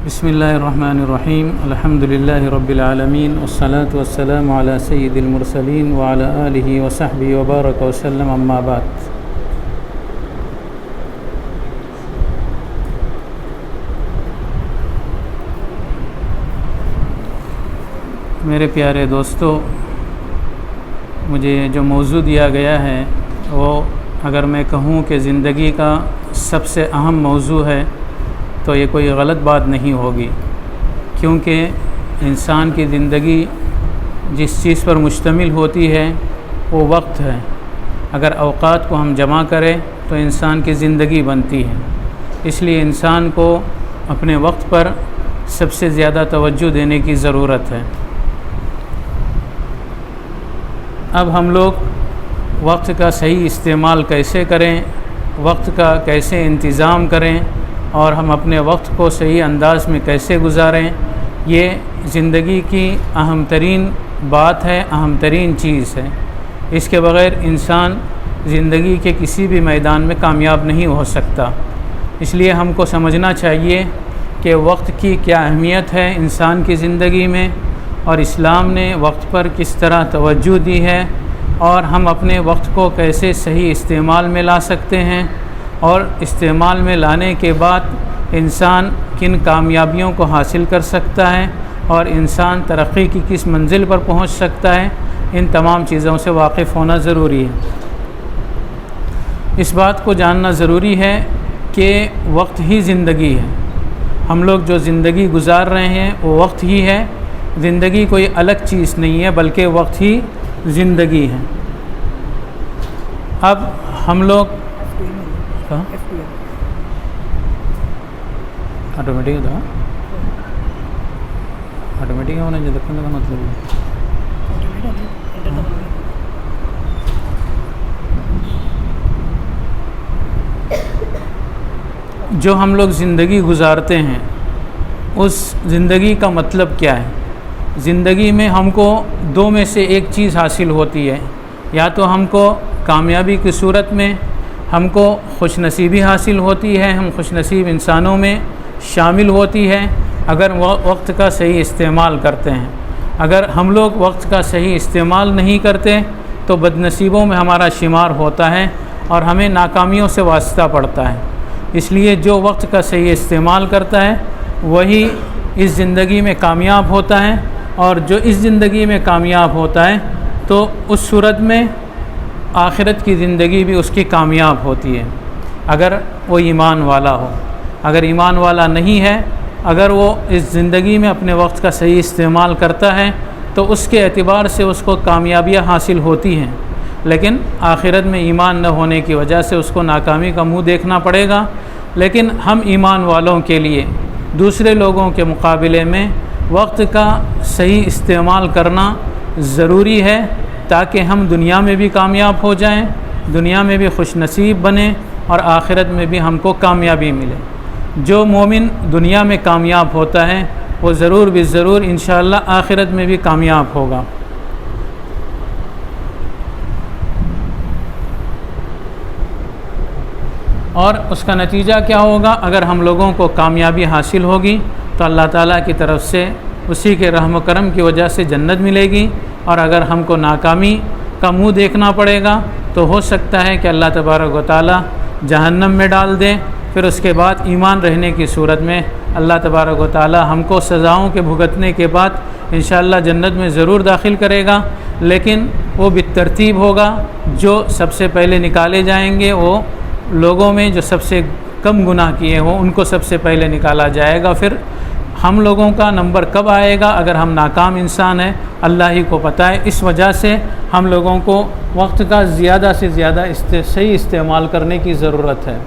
بسم اللہ الرحمن الرحیم الحمد للہ رب العالمین والصلاة والسلام علی سید المرسلین وعلی آلہ وصحبہ وبارک وسلم اما بعد۔ میرے پیارے دوستو، مجھے جو موضوع دیا گیا ہے وہ اگر میں کہوں کہ زندگی کا سب سے اہم موضوع ہے تو یہ کوئی غلط بات نہیں ہوگی، کیونکہ انسان کی زندگی جس چیز پر مشتمل ہوتی ہے وہ وقت ہے۔ اگر اوقات کو ہم جمع کریں تو انسان کی زندگی بنتی ہے، اس لیے انسان کو اپنے وقت پر سب سے زیادہ توجہ دینے کی ضرورت ہے۔ اب ہم لوگ وقت کا صحیح استعمال کیسے کریں، وقت کا کیسے انتظام کریں اور ہم اپنے وقت کو صحیح انداز میں کیسے گزاریں، یہ زندگی کی اہم ترین بات ہے، اہم ترین چیز ہے۔ اس کے بغیر انسان زندگی کے کسی بھی میدان میں کامیاب نہیں ہو سکتا۔ اس لیے ہم کو سمجھنا چاہیے کہ وقت کی کیا اہمیت ہے انسان کی زندگی میں، اور اسلام نے وقت پر کس طرح توجہ دی ہے، اور ہم اپنے وقت کو کیسے صحیح استعمال میں لا سکتے ہیں، اور استعمال میں لانے کے بعد انسان کن کامیابیوں کو حاصل کر سکتا ہے اور انسان ترقی کی کس منزل پر پہنچ سکتا ہے، ان تمام چیزوں سے واقف ہونا ضروری ہے۔ اس بات کو جاننا ضروری ہے کہ وقت ہی زندگی ہے۔ ہم لوگ جو زندگی گزار رہے ہیں وہ وقت ہی ہے، زندگی کوئی الگ چیز نہیں ہے بلکہ وقت ہی زندگی ہے۔ اب ہم لوگ آٹومیٹک تھا، آٹومیٹک ہونا جو دکھنے کا مطلب ہے جو ہم لوگ زندگی گزارتے ہیں اس زندگی کا مطلب کیا ہے۔ زندگی میں ہم کو دو میں سے ایک چیز حاصل ہوتی ہے، یا تو ہم کو کامیابی کی صورت میں ہم کو خوش نصیبی حاصل ہوتی ہے، ہم خوش نصیب انسانوں میں شامل ہوتی ہے اگر وقت کا صحیح استعمال کرتے ہیں۔ اگر ہم لوگ وقت کا صحیح استعمال نہیں کرتے تو بد نصیبوں میں ہمارا شمار ہوتا ہے اور ہمیں ناکامیوں سے واسطہ پڑتا ہے۔ اس لیے جو وقت کا صحیح استعمال کرتا ہے وہی اس زندگی میں کامیاب ہوتا ہے، اور جو اس زندگی میں کامیاب ہوتا ہے تو اس صورت میں آخرت کی زندگی بھی اس کی کامیاب ہوتی ہے، اگر وہ ایمان والا ہو۔ اگر ایمان والا نہیں ہے، اگر وہ اس زندگی میں اپنے وقت کا صحیح استعمال کرتا ہے تو اس کے اعتبار سے اس کو کامیابیاں حاصل ہوتی ہیں، لیکن آخرت میں ایمان نہ ہونے کی وجہ سے اس کو ناکامی کا منہ دیکھنا پڑے گا۔ لیکن ہم ایمان والوں کے لیے دوسرے لوگوں کے مقابلے میں وقت کا صحیح استعمال کرنا ضروری ہے، تاکہ ہم دنیا میں بھی کامیاب ہو جائیں، دنیا میں بھی خوش نصیب بنیں اور آخرت میں بھی ہم کو کامیابی ملے۔ جو مومن دنیا میں کامیاب ہوتا ہے وہ ضرور بھی ضرور انشاءاللہ آخرت میں بھی کامیاب ہوگا۔ اور اس کا نتیجہ کیا ہوگا؟ اگر ہم لوگوں کو کامیابی حاصل ہوگی تو اللہ تعالیٰ کی طرف سے اسی کے رحم و کرم کی وجہ سے جنت ملے گی، اور اگر ہم کو ناکامی کا منہ دیکھنا پڑے گا تو ہو سکتا ہے کہ اللہ تبارک و تعالیٰ جہنم میں ڈال دے۔ پھر اس کے بعد ایمان رہنے کی صورت میں اللہ تبارک و تعالیٰ ہم کو سزاؤں کے بھگتنے کے بعد انشاءاللہ جنت میں ضرور داخل کرے گا، لیکن وہ بالترتیب ہوگا۔ جو سب سے پہلے نکالے جائیں گے وہ لوگوں میں جو سب سے کم گناہ کیے ہوں ان کو سب سے پہلے نکالا جائے گا۔ پھر ہم لوگوں کا نمبر کب آئے گا اگر ہم ناکام انسان ہیں اللہ ہی کو پتہ ہے۔ اس وجہ سے ہم لوگوں کو وقت کا زیادہ سے زیادہ صحیح استعمال کرنے کی ضرورت ہے۔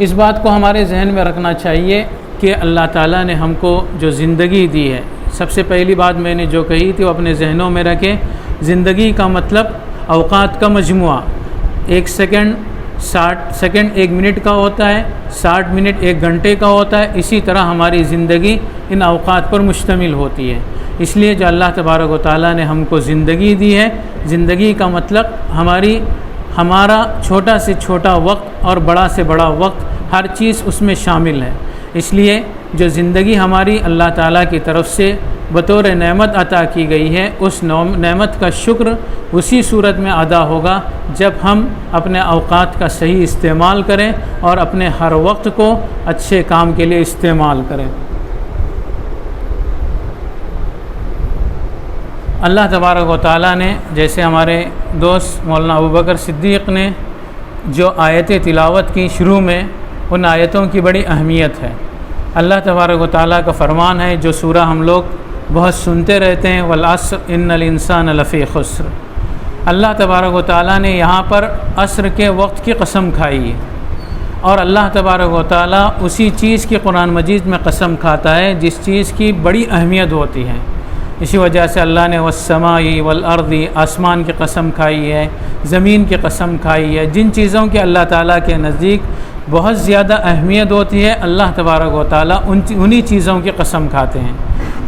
اس بات کو ہمارے ذہن میں رکھنا چاہیے کہ اللہ تعالیٰ نے ہم کو جو زندگی دی ہے، سب سے پہلی بات میں نے جو کہی تھی وہ اپنے ذہنوں میں رکھیں۔ زندگی کا مطلب اوقات کا مجموعہ۔ 1 سیکنڈ 60 سیکنڈ 1 منٹ کا ہوتا ہے، 60 منٹ 1 گھنٹے کا ہوتا ہے۔ اسی طرح ہماری زندگی ان اوقات پر مشتمل ہوتی ہے۔ اس لیے جو اللہ تبارک و تعالیٰ نے ہم کو زندگی دی ہے، زندگی کا مطلب ہمارا چھوٹا سے چھوٹا وقت اور بڑا سے بڑا وقت، ہر چیز اس میں شامل ہے۔ اس لیے جو زندگی ہماری اللہ تعالیٰ کی طرف سے بطور نعمت عطا کی گئی ہے، اس نعمت کا شکر اسی صورت میں ادا ہوگا جب ہم اپنے اوقات کا صحیح استعمال کریں اور اپنے ہر وقت کو اچھے کام کے لیے استعمال کریں۔ اللہ تبارک و تعالیٰ نے، جیسے ہمارے دوست مولانا ابوبکر صدیق نے جو آیتیں تلاوت کی شروع میں، ان آیتوں کی بڑی اہمیت ہے۔ اللہ تبارک و تعالیٰ کا فرمان ہے جو سورہ ہم لوگ بہت سنتے رہتے ہیں، والعصر ان الانسان لفی خسر۔ اللہ تبارک و تعالیٰ نے یہاں پر عصر کے وقت کی قسم کھائی ہے، اور اللہ تبارک و تعالیٰ اسی چیز کی قرآن مجید میں قسم کھاتا ہے جس چیز کی بڑی اہمیت ہوتی ہے۔ اسی وجہ سے اللہ نے والسماء والارض، آسمان کی قسم کھائی ہے، زمین کی قسم کھائی ہے۔ جن چیزوں کے اللہ تعالیٰ کے نزدیک بہت زیادہ اہمیت ہوتی ہے، اللہ تبارک و تعالیٰ انہی چیزوں کی قسم کھاتے ہیں۔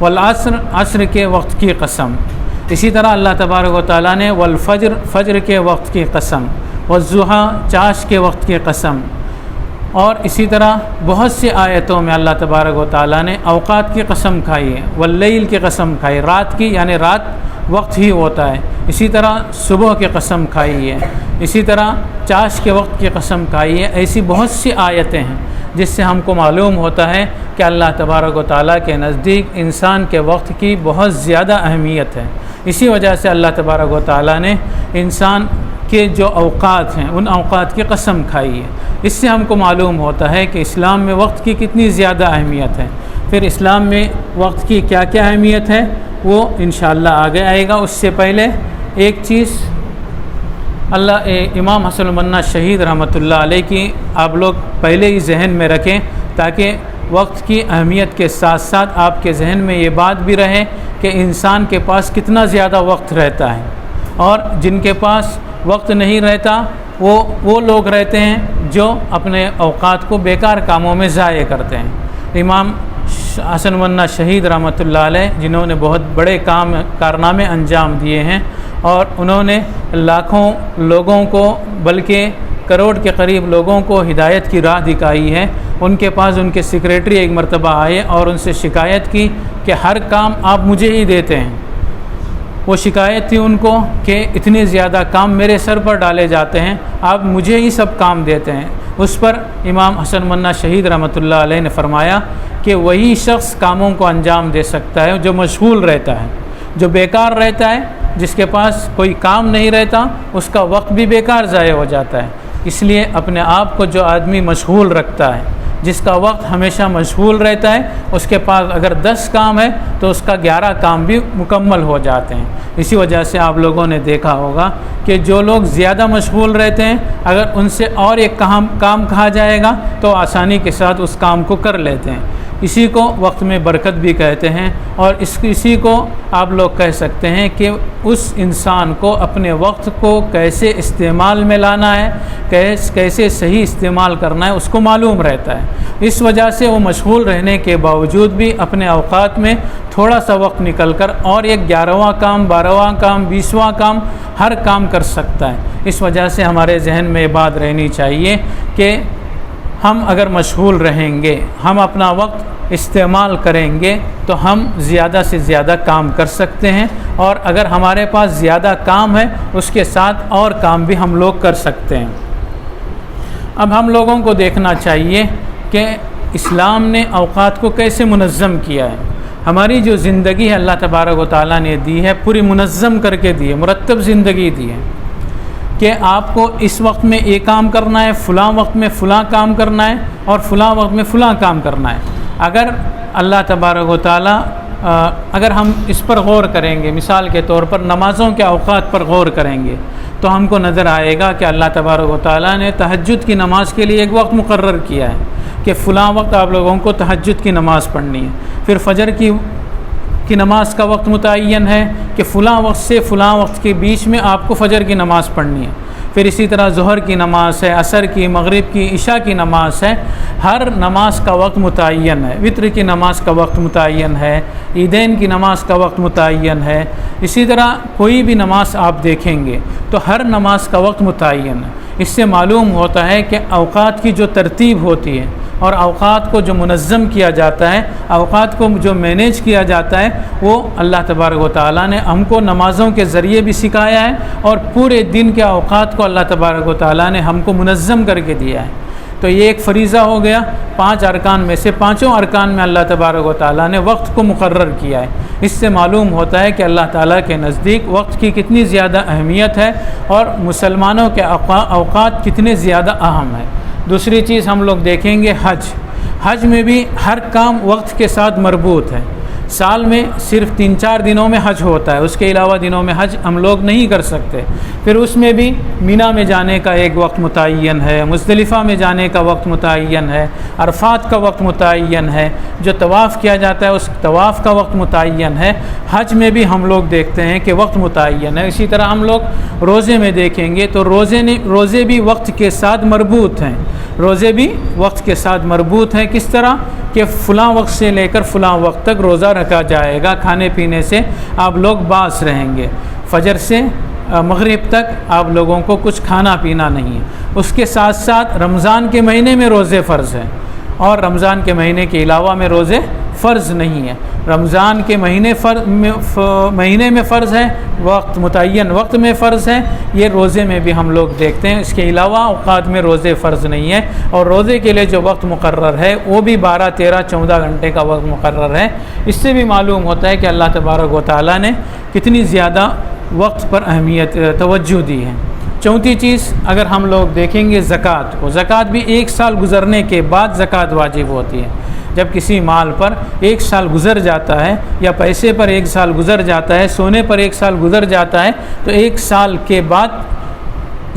والعصر، عصر کے وقت کی قسم۔ اسی طرح اللہ تبارک و تعالیٰ نے والفجر، فجر کے وقت کی قسم، والضحیٰ، چاش کے وقت کی قسم، اور اسی طرح بہت سی آیتوں میں اللہ تبارک و تعالیٰ نے اوقات کی قسم کھائی ہے، واللیل کی قسم کھائی، رات کی، یعنی رات وقت ہی ہوتا ہے۔ اسی طرح صبح کی قسم کھائی ہے، اسی طرح چاش کے وقت کی قسم کھائی ہے۔ ایسی بہت سی آیتیں ہیں جس سے ہم کو معلوم ہوتا ہے کہ اللہ تبارک و تعالیٰ کے نزدیک انسان کے وقت کی بہت زیادہ اہمیت ہے۔ اسی وجہ سے اللہ تبارک و تعالیٰ نے انسان کے جو اوقات ہیں ان اوقات کی قسم کھائی ہے۔ اس سے ہم کو معلوم ہوتا ہے کہ اسلام میں وقت کی کتنی زیادہ اہمیت ہے۔ پھر اسلام میں وقت کی کیا کیا اہمیت ہے وہ انشاءاللہ آگے آئے گا۔ اس سے پہلے ایک چیز امام حسن البنا شہید رحمۃ اللہ علیہ کی آپ لوگ پہلے ہی ذہن میں رکھیں، تاکہ وقت کی اہمیت کے ساتھ ساتھ آپ کے ذہن میں یہ بات بھی رہے کہ انسان کے پاس کتنا زیادہ وقت رہتا ہے، اور جن کے پاس وقت نہیں رہتا وہ لوگ رہتے ہیں جو اپنے اوقات کو بیکار کاموں میں ضائع کرتے ہیں۔ امام حسن البنا شہید رحمۃ اللہ علیہ، جنہوں نے بہت بڑے کارنامے انجام دیے ہیں، اور انہوں نے لاکھوں لوگوں کو، بلکہ کروڑ کے قریب لوگوں کو ہدایت کی راہ دکھائی ہے۔ ان کے پاس ان کے سیکریٹری ایک مرتبہ آئے اور ان سے شکایت کی کہ ہر کام آپ مجھے ہی دیتے ہیں۔ وہ شکایت تھی ان کو کہ اتنے زیادہ کام میرے سر پر ڈالے جاتے ہیں، آپ مجھے ہی سب کام دیتے ہیں۔ اس پر امام حسن البنا شہید رحمۃ اللہ علیہ نے فرمایا کہ وہی شخص کاموں کو انجام دے سکتا ہے جو مشغول رہتا ہے۔ جو بیکار رہتا ہے، جس کے پاس کوئی کام نہیں رہتا، اس کا وقت بھی بیکار ضائع ہو جاتا ہے۔ اس لیے اپنے آپ کو جو آدمی مشغول رکھتا ہے، جس کا وقت ہمیشہ مشغول رہتا ہے، اس کے پاس اگر 10 کام ہے تو اس کا 11 کام بھی مکمل ہو جاتے ہیں۔ اسی وجہ سے آپ لوگوں نے دیکھا ہوگا کہ جو لوگ زیادہ مشغول رہتے ہیں، اگر ان سے اور ایک کام کہا جائے گا تو آسانی کے ساتھ اس کام کو کر لیتے ہیں۔ اسی کو وقت میں برکت بھی کہتے ہیں، اور اسی کو آپ لوگ کہہ سکتے ہیں کہ اس انسان کو اپنے وقت کو کیسے استعمال میں لانا ہے، کیسے صحیح استعمال کرنا ہے، اس کو معلوم رہتا ہے۔ اس وجہ سے وہ مشغول رہنے کے باوجود بھی اپنے اوقات میں تھوڑا سا وقت نکل کر اور ایک 11واں کام، 12واں کام، 20واں کام، ہر کام کر سکتا ہے۔ اس وجہ سے ہمارے ذہن میں یہ بات رہنی چاہیے کہ ہم اگر مشغول رہیں گے، ہم اپنا وقت استعمال کریں گے تو ہم زیادہ سے زیادہ کام کر سکتے ہیں، اور اگر ہمارے پاس زیادہ کام ہے اس کے ساتھ اور کام بھی ہم لوگ کر سکتے ہیں۔ اب ہم لوگوں کو دیکھنا چاہیے کہ اسلام نے اوقات کو کیسے منظم کیا ہے۔ ہماری جو زندگی ہے اللہ تبارک و تعالیٰ نے دی ہے، پوری منظم کر کے دی ہے، مرتب زندگی دی ہے کہ آپ کو اس وقت میں یہ کام کرنا ہے، فلاں وقت میں فلاں کام کرنا ہے، اور فلاں وقت میں فلاں کام کرنا ہے۔ اگر اللہ تبارک و تعالیٰ اگر ہم اس پر غور کریں گے، مثال کے طور پر نمازوں کے اوقات پر غور کریں گے، تو ہم کو نظر آئے گا کہ اللہ تبارک و تعالیٰ نے تہجد کی نماز کے لیے ایک وقت مقرر کیا ہے کہ فلاں وقت آپ لوگوں کو تہجد کی نماز پڑھنی ہے۔ پھر فجر کی نماز کا وقت متعین ہے کہ فلاں وقت سے فلاں وقت کے بیچ میں آپ کو فجر کی نماز پڑھنی ہے۔ پھر اسی طرح ظہر کی نماز ہے، عصر کی، مغرب کی، عشاء کی نماز ہے۔ ہر نماز کا وقت متعین ہے۔ وطر کی نماز کا وقت متعین ہے، عیدین کی نماز کا وقت متعین ہے۔ اسی طرح کوئی بھی نماز آپ دیکھیں گے تو ہر نماز کا وقت متعین ہے۔ اس سے معلوم ہوتا ہے کہ اوقات کی جو ترتیب ہوتی ہے اور اوقات کو جو منظم کیا جاتا ہے، اوقات کو جو مینیج کیا جاتا ہے، وہ اللہ تبارک و تعالیٰ نے ہم کو نمازوں کے ذریعے بھی سکھایا ہے، اور پورے دن کے اوقات کو اللہ تبارک و تعالیٰ نے ہم کو منظم کر کے دیا ہے۔ تو یہ ایک فریضہ ہو گیا، 5 ارکان میں سے 5 ارکان میں اللہ تبارک و تعالیٰ نے وقت کو مقرر کیا ہے۔ اس سے معلوم ہوتا ہے کہ اللہ تعالیٰ کے نزدیک وقت کی کتنی زیادہ اہمیت ہے اور مسلمانوں کے اوقات کتنے زیادہ اہم ہے۔ دوسری چیز ہم لوگ دیکھیں گے حج میں بھی ہر کام وقت کے ساتھ مربوط ہے۔ سال میں صرف 3-4 دنوں میں حج ہوتا ہے، اس کے علاوہ دنوں میں حج ہم لوگ نہیں کر سکتے۔ پھر اس میں بھی مینا میں جانے کا ایک وقت متعین ہے، مزدلفہ میں جانے کا وقت متعین ہے، عرفات کا وقت متعین ہے، جو طواف کیا جاتا ہے اس طواف کا وقت متعین ہے۔ حج میں بھی ہم لوگ دیکھتے ہیں کہ وقت متعین ہے۔ اسی طرح ہم لوگ روزے میں دیکھیں گے تو روزے بھی وقت کے ساتھ مربوط ہیں، روزے بھی وقت کے ساتھ مربوط ہیں۔ کس طرح کہ فلاں وقت سے لے کر فلاں وقت تک روزہ رکھا جائے گا، کھانے پینے سے آپ لوگ باز رہیں گے، فجر سے مغرب تک آپ لوگوں کو کچھ کھانا پینا نہیں ہے۔ اس کے ساتھ ساتھ رمضان کے مہینے میں روزے فرض ہیں، اور رمضان کے مہینے کے علاوہ میں روزے فرض نہیں ہیں۔ رمضان کے مہینے میں فرض ہے، وقت متعین وقت میں فرض ہے، یہ روزے میں بھی ہم لوگ دیکھتے ہیں۔ اس کے علاوہ اوقات میں روزے فرض نہیں ہیں، اور روزے کے لیے جو وقت مقرر ہے وہ بھی 12، 13، 14 گھنٹے کا وقت مقرر ہے۔ اس سے بھی معلوم ہوتا ہے کہ اللہ تبارک و تعالیٰ نے کتنی زیادہ وقت پر توجہ دی ہے۔ چوتھی چیز اگر ہم لوگ دیکھیں گے زکوٰۃ کو، زکوٰۃ بھی 1 سال گزرنے کے بعد زکوٰۃ واجب ہوتی ہے۔ جب کسی مال پر 1 سال گزر جاتا ہے، یا پیسے پر 1 سال گزر جاتا ہے، سونے پر 1 سال گزر جاتا ہے، تو 1 سال کے بعد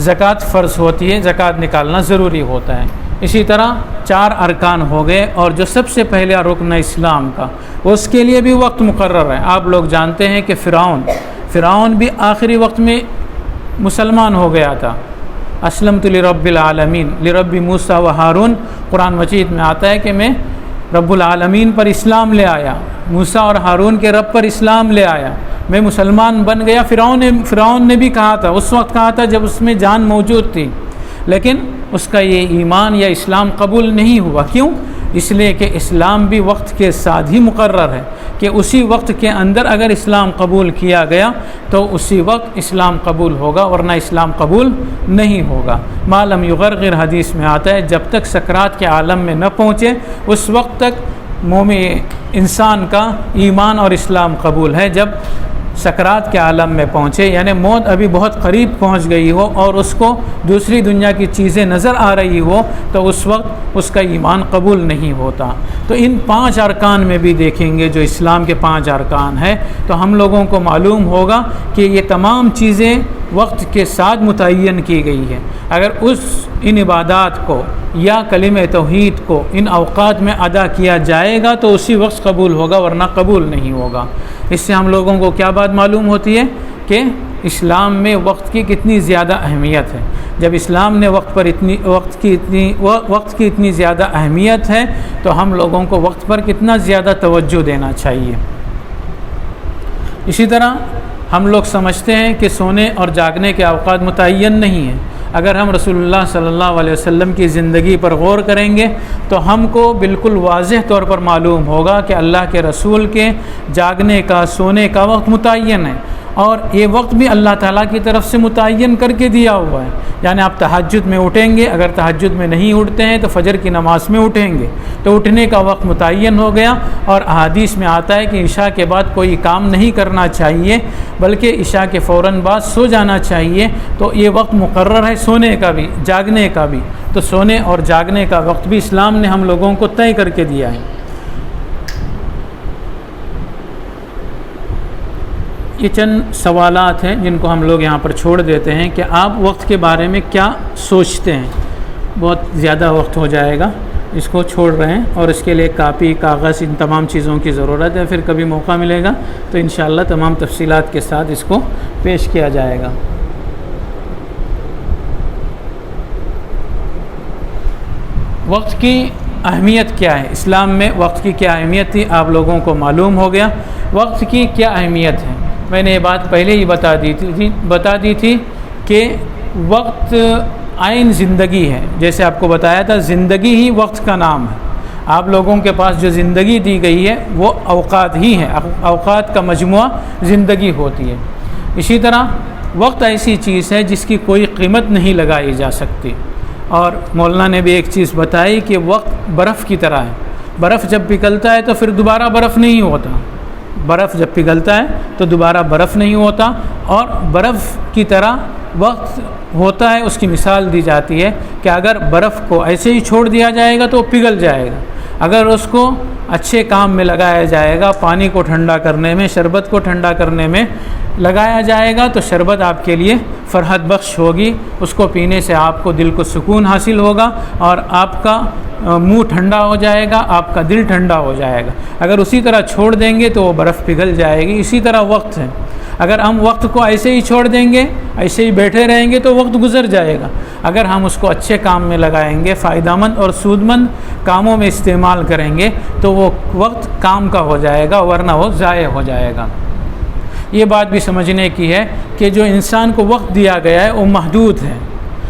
زکوٰۃ فرض ہوتی ہے، زکوٰۃ نکالنا ضروری ہوتا ہے۔ اسی طرح 4 ارکان ہو گئے، اور جو سب سے پہلا رکن اسلام کا، اس کے لیے بھی وقت مقرر ہے۔ آپ لوگ جانتے ہیں کہ فرعون بھی آخری وقت میں مسلمان ہو گیا تھا۔ اسلمت لرب العالمین، لرب موسیٰ و ہارون، قرآن مجید میں آتا ہے کہ میں رب العالمین پر اسلام لے آیا، موسیٰ اور ہارون کے رب پر اسلام لے آیا، میں مسلمان بن گیا۔ فرعون نے بھی کہا تھا، اس وقت کہا تھا جب اس میں جان موجود تھی، لیکن اس کا یہ ایمان یا اسلام قبول نہیں ہوا۔ کیوں؟ اس لیے کہ اسلام بھی وقت کے ساتھ ہی مقرر ہے، کہ اسی وقت کے اندر اگر اسلام قبول کیا گیا تو اسی وقت اسلام قبول ہوگا، ورنہ اسلام قبول نہیں ہوگا۔ ما لم یغرغر حدیث میں آتا ہے، جب تک سکرات کے عالم میں نہ پہنچے اس وقت تک مومن انسان کا ایمان اور اسلام قبول ہے۔ جب سکرات کے عالم میں پہنچے، یعنی موت ابھی بہت قریب پہنچ گئی ہو اور اس کو دوسری دنیا کی چیزیں نظر آ رہی ہو، تو اس وقت اس کا ایمان قبول نہیں ہوتا۔ تو ان 5 ارکان میں بھی دیکھیں گے جو اسلام کے 5 ارکان ہیں، تو ہم لوگوں کو معلوم ہوگا کہ یہ تمام چیزیں وقت کے ساتھ متعین کی گئی ہے۔ اگر ان عبادات کو یا کلمہ توحید کو ان اوقات میں ادا کیا جائے گا تو اسی وقت قبول ہوگا، ورنہ قبول نہیں ہوگا۔ اس سے ہم لوگوں کو کیا بات معلوم ہوتی ہے کہ اسلام میں وقت کی کتنی زیادہ اہمیت ہے۔ جب اسلام نے وقت کی اتنی زیادہ اہمیت ہے تو ہم لوگوں کو وقت پر کتنا زیادہ توجہ دینا چاہیے۔ اسی طرح ہم لوگ سمجھتے ہیں کہ سونے اور جاگنے کے اوقات متعین نہیں ہیں۔ اگر ہم رسول اللہ صلی اللہ علیہ وسلم کی زندگی پر غور کریں گے تو ہم کو بالکل واضح طور پر معلوم ہوگا کہ اللہ کے رسول کے جاگنے کا، سونے کا وقت متعین ہے، اور یہ وقت بھی اللہ تعالیٰ کی طرف سے متعین کر کے دیا ہوا ہے۔ یعنی آپ تہجد میں اٹھیں گے، اگر تہجد میں نہیں اٹھتے ہیں تو فجر کی نماز میں اٹھیں گے، تو اٹھنے کا وقت متعین ہو گیا۔ اور احادیث میں آتا ہے کہ عشاء کے بعد کوئی کام نہیں کرنا چاہیے، بلکہ عشاء کے فوراً بعد سو جانا چاہیے۔ تو یہ وقت مقرر ہے سونے کا بھی، جاگنے کا بھی۔ تو سونے اور جاگنے کا وقت بھی اسلام نے ہم لوگوں کو طے کر کے دیا ہے۔ یہ چند سوالات ہیں جن کو ہم لوگ یہاں پر چھوڑ دیتے ہیں کہ آپ وقت کے بارے میں کیا سوچتے ہیں۔ بہت زیادہ وقت ہو جائے گا، اس کو چھوڑ رہے ہیں، اور اس کے لیے کاپی، کاغذ، ان تمام چیزوں کی ضرورت ہے۔ پھر کبھی موقع ملے گا تو انشاءاللہ تمام تفصیلات کے ساتھ اس کو پیش کیا جائے گا۔ وقت کی اہمیت کیا ہے؟ اسلام میں وقت کی کیا اہمیت تھی آپ لوگوں کو معلوم ہو گیا۔ وقت کی کیا اہمیت ہے میں نے یہ بات پہلے ہی بتا دی تھی کہ وقت عین زندگی ہے. جیسے آپ کو بتایا تھا زندگی ہی وقت کا نام ہے. آپ لوگوں کے پاس جو زندگی دی گئی ہے وہ اوقات ہی ہیں، اوقات کا مجموعہ زندگی ہوتی ہے. اسی طرح وقت ایسی چیز ہے جس کی کوئی قیمت نہیں لگائی جا سکتی. اور مولانا نے بھی ایک چیز بتائی کہ وقت برف کی طرح ہے. برف جب پگھلتا ہے تو پھر دوبارہ برف نہیں ہوتا. برف جب پگھلتا ہے تو دوبارہ برف نہیں ہوتا. اور برف کی طرح وقت ہوتا ہے. اس کی مثال دی جاتی ہے کہ اگر برف کو ایسے ہی چھوڑ دیا جائے گا تو وہ پگھل جائے گا. اگر اس کو اچھے کام میں لگایا جائے گا، پانی کو ٹھنڈا کرنے میں، شربت کو ٹھنڈا کرنے میں لگایا جائے گا تو شربت آپ کے لیے فرحت بخش ہوگی. اس کو پینے سے آپ کو دل کو سکون حاصل ہوگا اور آپ کا منہ ٹھنڈا ہو جائے گا، آپ کا دل ٹھنڈا ہو جائے گا. اگر اسی طرح چھوڑ دیں گے تو وہ برف پگھل جائے گی. اسی طرح وقت ہے. اگر ہم وقت کو ایسے ہی چھوڑ دیں گے، ایسے ہی بیٹھے رہیں گے تو وقت گزر جائے گا. اگر ہم اس کو اچھے کام میں لگائیں گے، فائدہ مند اور سود مند کاموں میں استعمال کریں گے تو وہ وقت کام کا ہو جائے گا، ورنہ وہ ضائع ہو جائے گا. یہ بات بھی سمجھنے کی ہے کہ جو انسان کو وقت دیا گیا ہے وہ محدود ہے.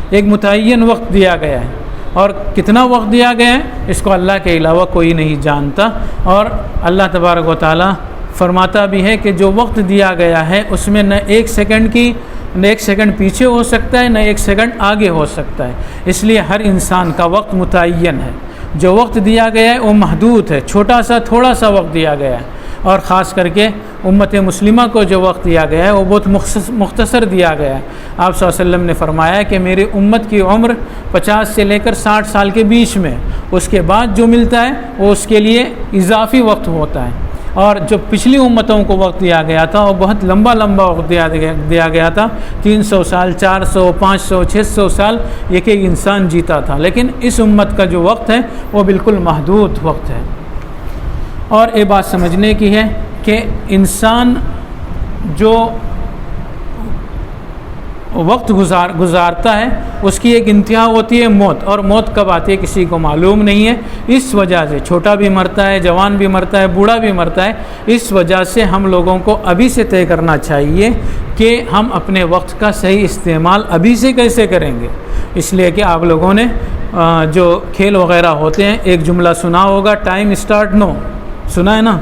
ایک متعین وقت دیا گیا ہے اور کتنا وقت دیا گیا ہے اس کو اللہ کے علاوہ کوئی نہیں جانتا. اور اللہ تبارک و تعالی فرماتا بھی ہے کہ جو وقت دیا گیا ہے اس میں نہ ایک سیکنڈ پیچھے ہو سکتا ہے، نہ ایک سیکنڈ آگے ہو سکتا ہے. اس لیے ہر انسان کا وقت متعین ہے. جو وقت دیا گیا ہے وہ محدود ہے، چھوٹا سا تھوڑا سا وقت دیا گیا ہے. اور خاص کر کے امت مسلمہ کو جو وقت دیا گیا ہے وہ بہت مختصر دیا گیا ہے. آپ صلی اللہ علیہ وسلم نے فرمایا کہ میری امت کی عمر 50 سے لے کر 60 سال کے بیچ میں، اس کے بعد جو ملتا ہے وہ اس کے لیے اضافی وقت ہوتا ہے. اور جو پچھلی امتوں کو وقت دیا گیا تھا وہ بہت لمبا وقت دیا گیا تھا. 300 سال، 400، 500، 600 سال ایک انسان جیتا تھا. لیکن اس امت کا جو وقت ہے وہ بالکل محدود وقت ہے. اور یہ بات سمجھنے کی ہے کہ انسان جو وقت گزارتا ہے اس کی ایک انتہا ہوتی ہے موت. اور موت کب آتی ہے کسی کو معلوم نہیں ہے. اس وجہ سے چھوٹا بھی مرتا ہے، جوان بھی مرتا ہے، بوڑھا بھی مرتا ہے. اس وجہ سے ہم لوگوں کو ابھی سے طے کرنا چاہیے کہ ہم اپنے وقت کا صحیح استعمال ابھی سے کیسے کریں گے. اس لیے کہ آپ لوگوں نے جو کھیل وغیرہ ہوتے ہیں ایک جملہ سنا ہوگا، ٹائم اسٹارٹ نو. سنا ہے نا؟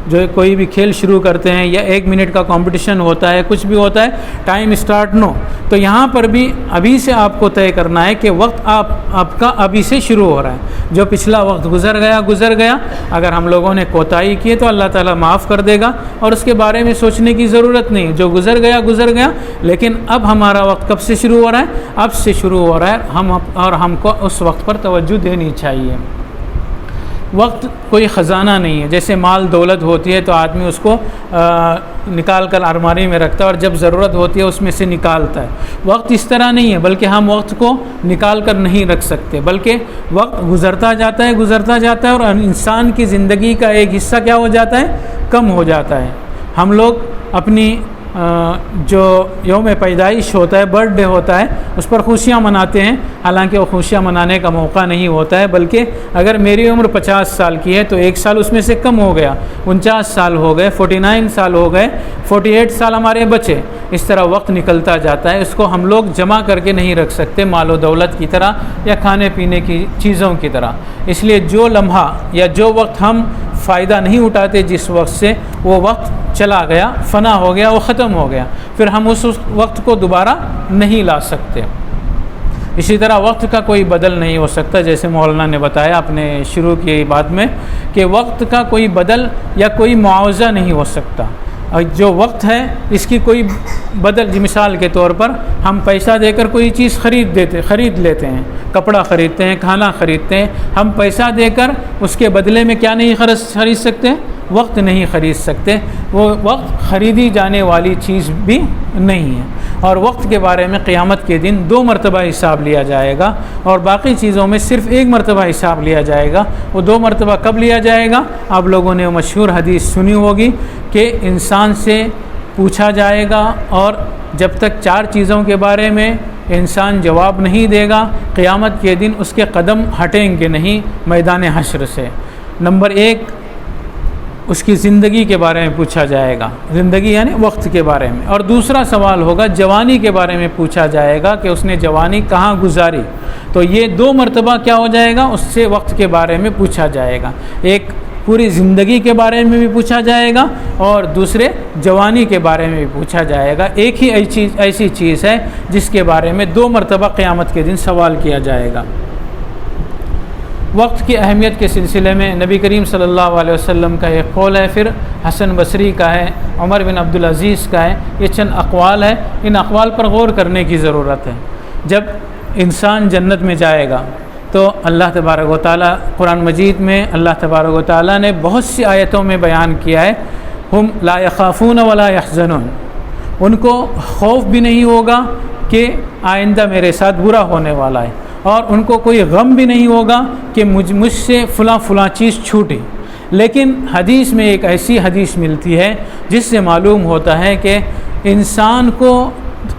جو کوئی بھی کھیل شروع کرتے ہیں یا 1 منٹ کا کمپٹیشن ہوتا ہے، کچھ بھی ہوتا ہے، ٹائم اسٹارٹ نو. تو یہاں پر بھی ابھی سے آپ کو طے کرنا ہے کہ وقت آپ کا ابھی سے شروع ہو رہا ہے. جو پچھلا وقت گزر گیا. اگر ہم لوگوں نے کوتاہی کی تو اللہ تعالیٰ معاف کر دے گا اور اس کے بارے میں سوچنے کی ضرورت نہیں. جو گزر گیا. لیکن اب ہمارا وقت کب سے شروع ہو رہا ہے؟ اب سے شروع ہو رہا ہے. ہم کو اس وقت پر توجہ دینی چاہیے. وقت کوئی خزانہ نہیں ہے. جیسے مال دولت ہوتی ہے تو آدمی اس کو نکال کر الماری میں رکھتا ہے اور جب ضرورت ہوتی ہے اس میں سے نکالتا ہے. وقت اس طرح نہیں ہے، بلکہ ہم وقت کو نکال کر نہیں رکھ سکتے، بلکہ وقت گزرتا جاتا ہے اور انسان کی زندگی کا ایک حصہ کیا ہو جاتا ہے؟ کم ہو جاتا ہے. ہم لوگ اپنی جو یوم پیدائش ہوتا ہے، برتھ ڈے ہوتا ہے، اس پر خوشیاں مناتے ہیں. حالانکہ وہ خوشیاں منانے کا موقع نہیں ہوتا ہے، بلکہ اگر میری عمر 50 سال کی ہے تو 1 سال اس میں سے کم ہو گیا، 49 سال ہو گئے، 49 سال ہو گئے، 48 سال ہمارے بچے. اس طرح وقت نکلتا جاتا ہے. اس کو ہم لوگ جمع کر کے نہیں رکھ سکتے مال و دولت کی طرح یا کھانے پینے کی چیزوں کی طرح. اس لیے جو لمحہ یا جو وقت ہم فائدہ نہیں اٹھاتے جس وقت سے، وہ وقت چلا گیا، فنا ہو گیا، وہ ختم ہو گیا. پھر ہم اس وقت کو دوبارہ نہیں لا سکتے. اسی طرح وقت کا کوئی بدل نہیں ہو سکتا. جیسے مولانا نے بتایا اپنے شروع کی بات میں کہ وقت کا کوئی بدل یا کوئی معاوضہ نہیں ہو سکتا. اور جو وقت ہے اس کی کوئی بدل، مثال کے طور پر ہم پیسہ دے کر کوئی چیز خرید لیتے ہیں، کپڑا خریدتے ہیں، کھانا خریدتے ہیں. ہم پیسہ دے کر اس کے بدلے میں کیا نہیں خرید سکتے؟ وقت نہیں خرید سکتے. وہ وقت خریدی جانے والی چیز بھی نہیں ہے. اور وقت کے بارے میں قیامت کے دن 2 مرتبہ حساب لیا جائے گا اور باقی چیزوں میں صرف 1 مرتبہ حساب لیا جائے گا. وہ 2 مرتبہ کب لیا جائے گا؟ آپ لوگوں نے مشہور حدیث سنی ہوگی کہ انسان سے پوچھا جائے گا اور جب تک 4 چیزوں کے بارے میں انسان جواب نہیں دے گا قیامت کے دن اس کے قدم ہٹیں گے نہیں میدان حشر سے. نمبر 1، اس کی زندگی کے بارے میں پوچھا جائے گا، زندگی یعنی وقت کے بارے میں، اور دوسرا سوال ہوگا جوانی کے بارے میں پوچھا جائے گا کہ اس نے جوانی کہاں گزاری۔ تو یہ 2 مرتبہ کیا ہو جائے گا، اس سے وقت کے بارے میں پوچھا جائے گا، ایک پوری زندگی کے بارے میں بھی پوچھا جائے گا اور دوسرے جوانی کے بارے میں بھی پوچھا جائے گا۔ ایک ہی ایسی چیز ہے جس کے بارے میں 2 مرتبہ قیامت کے دن سوال کیا جائے گا۔ وقت کی اہمیت کے سلسلے میں نبی کریم صلی اللہ علیہ وسلم کا ایک قول ہے، پھر حسن بصری کا ہے، عمر بن عبدالعزیز کا ہے، یہ چند اقوال ہے، ان اقوال پر غور کرنے کی ضرورت ہے۔ جب انسان جنت میں جائے گا تو اللہ تبارک و تعالیٰ قرآن مجید میں اللہ تبارک و تعالیٰ نے بہت سی آیتوں میں بیان کیا ہے، ہم لا یخافون ولا یحزنون، ان کو خوف بھی نہیں ہوگا کہ آئندہ میرے ساتھ برا ہونے والا ہے، اور ان کو کوئی غم بھی نہیں ہوگا کہ مجھ سے فلاں چیز چھوٹی۔ لیکن حدیث میں ایک ایسی حدیث ملتی ہے جس سے معلوم ہوتا ہے کہ انسان کو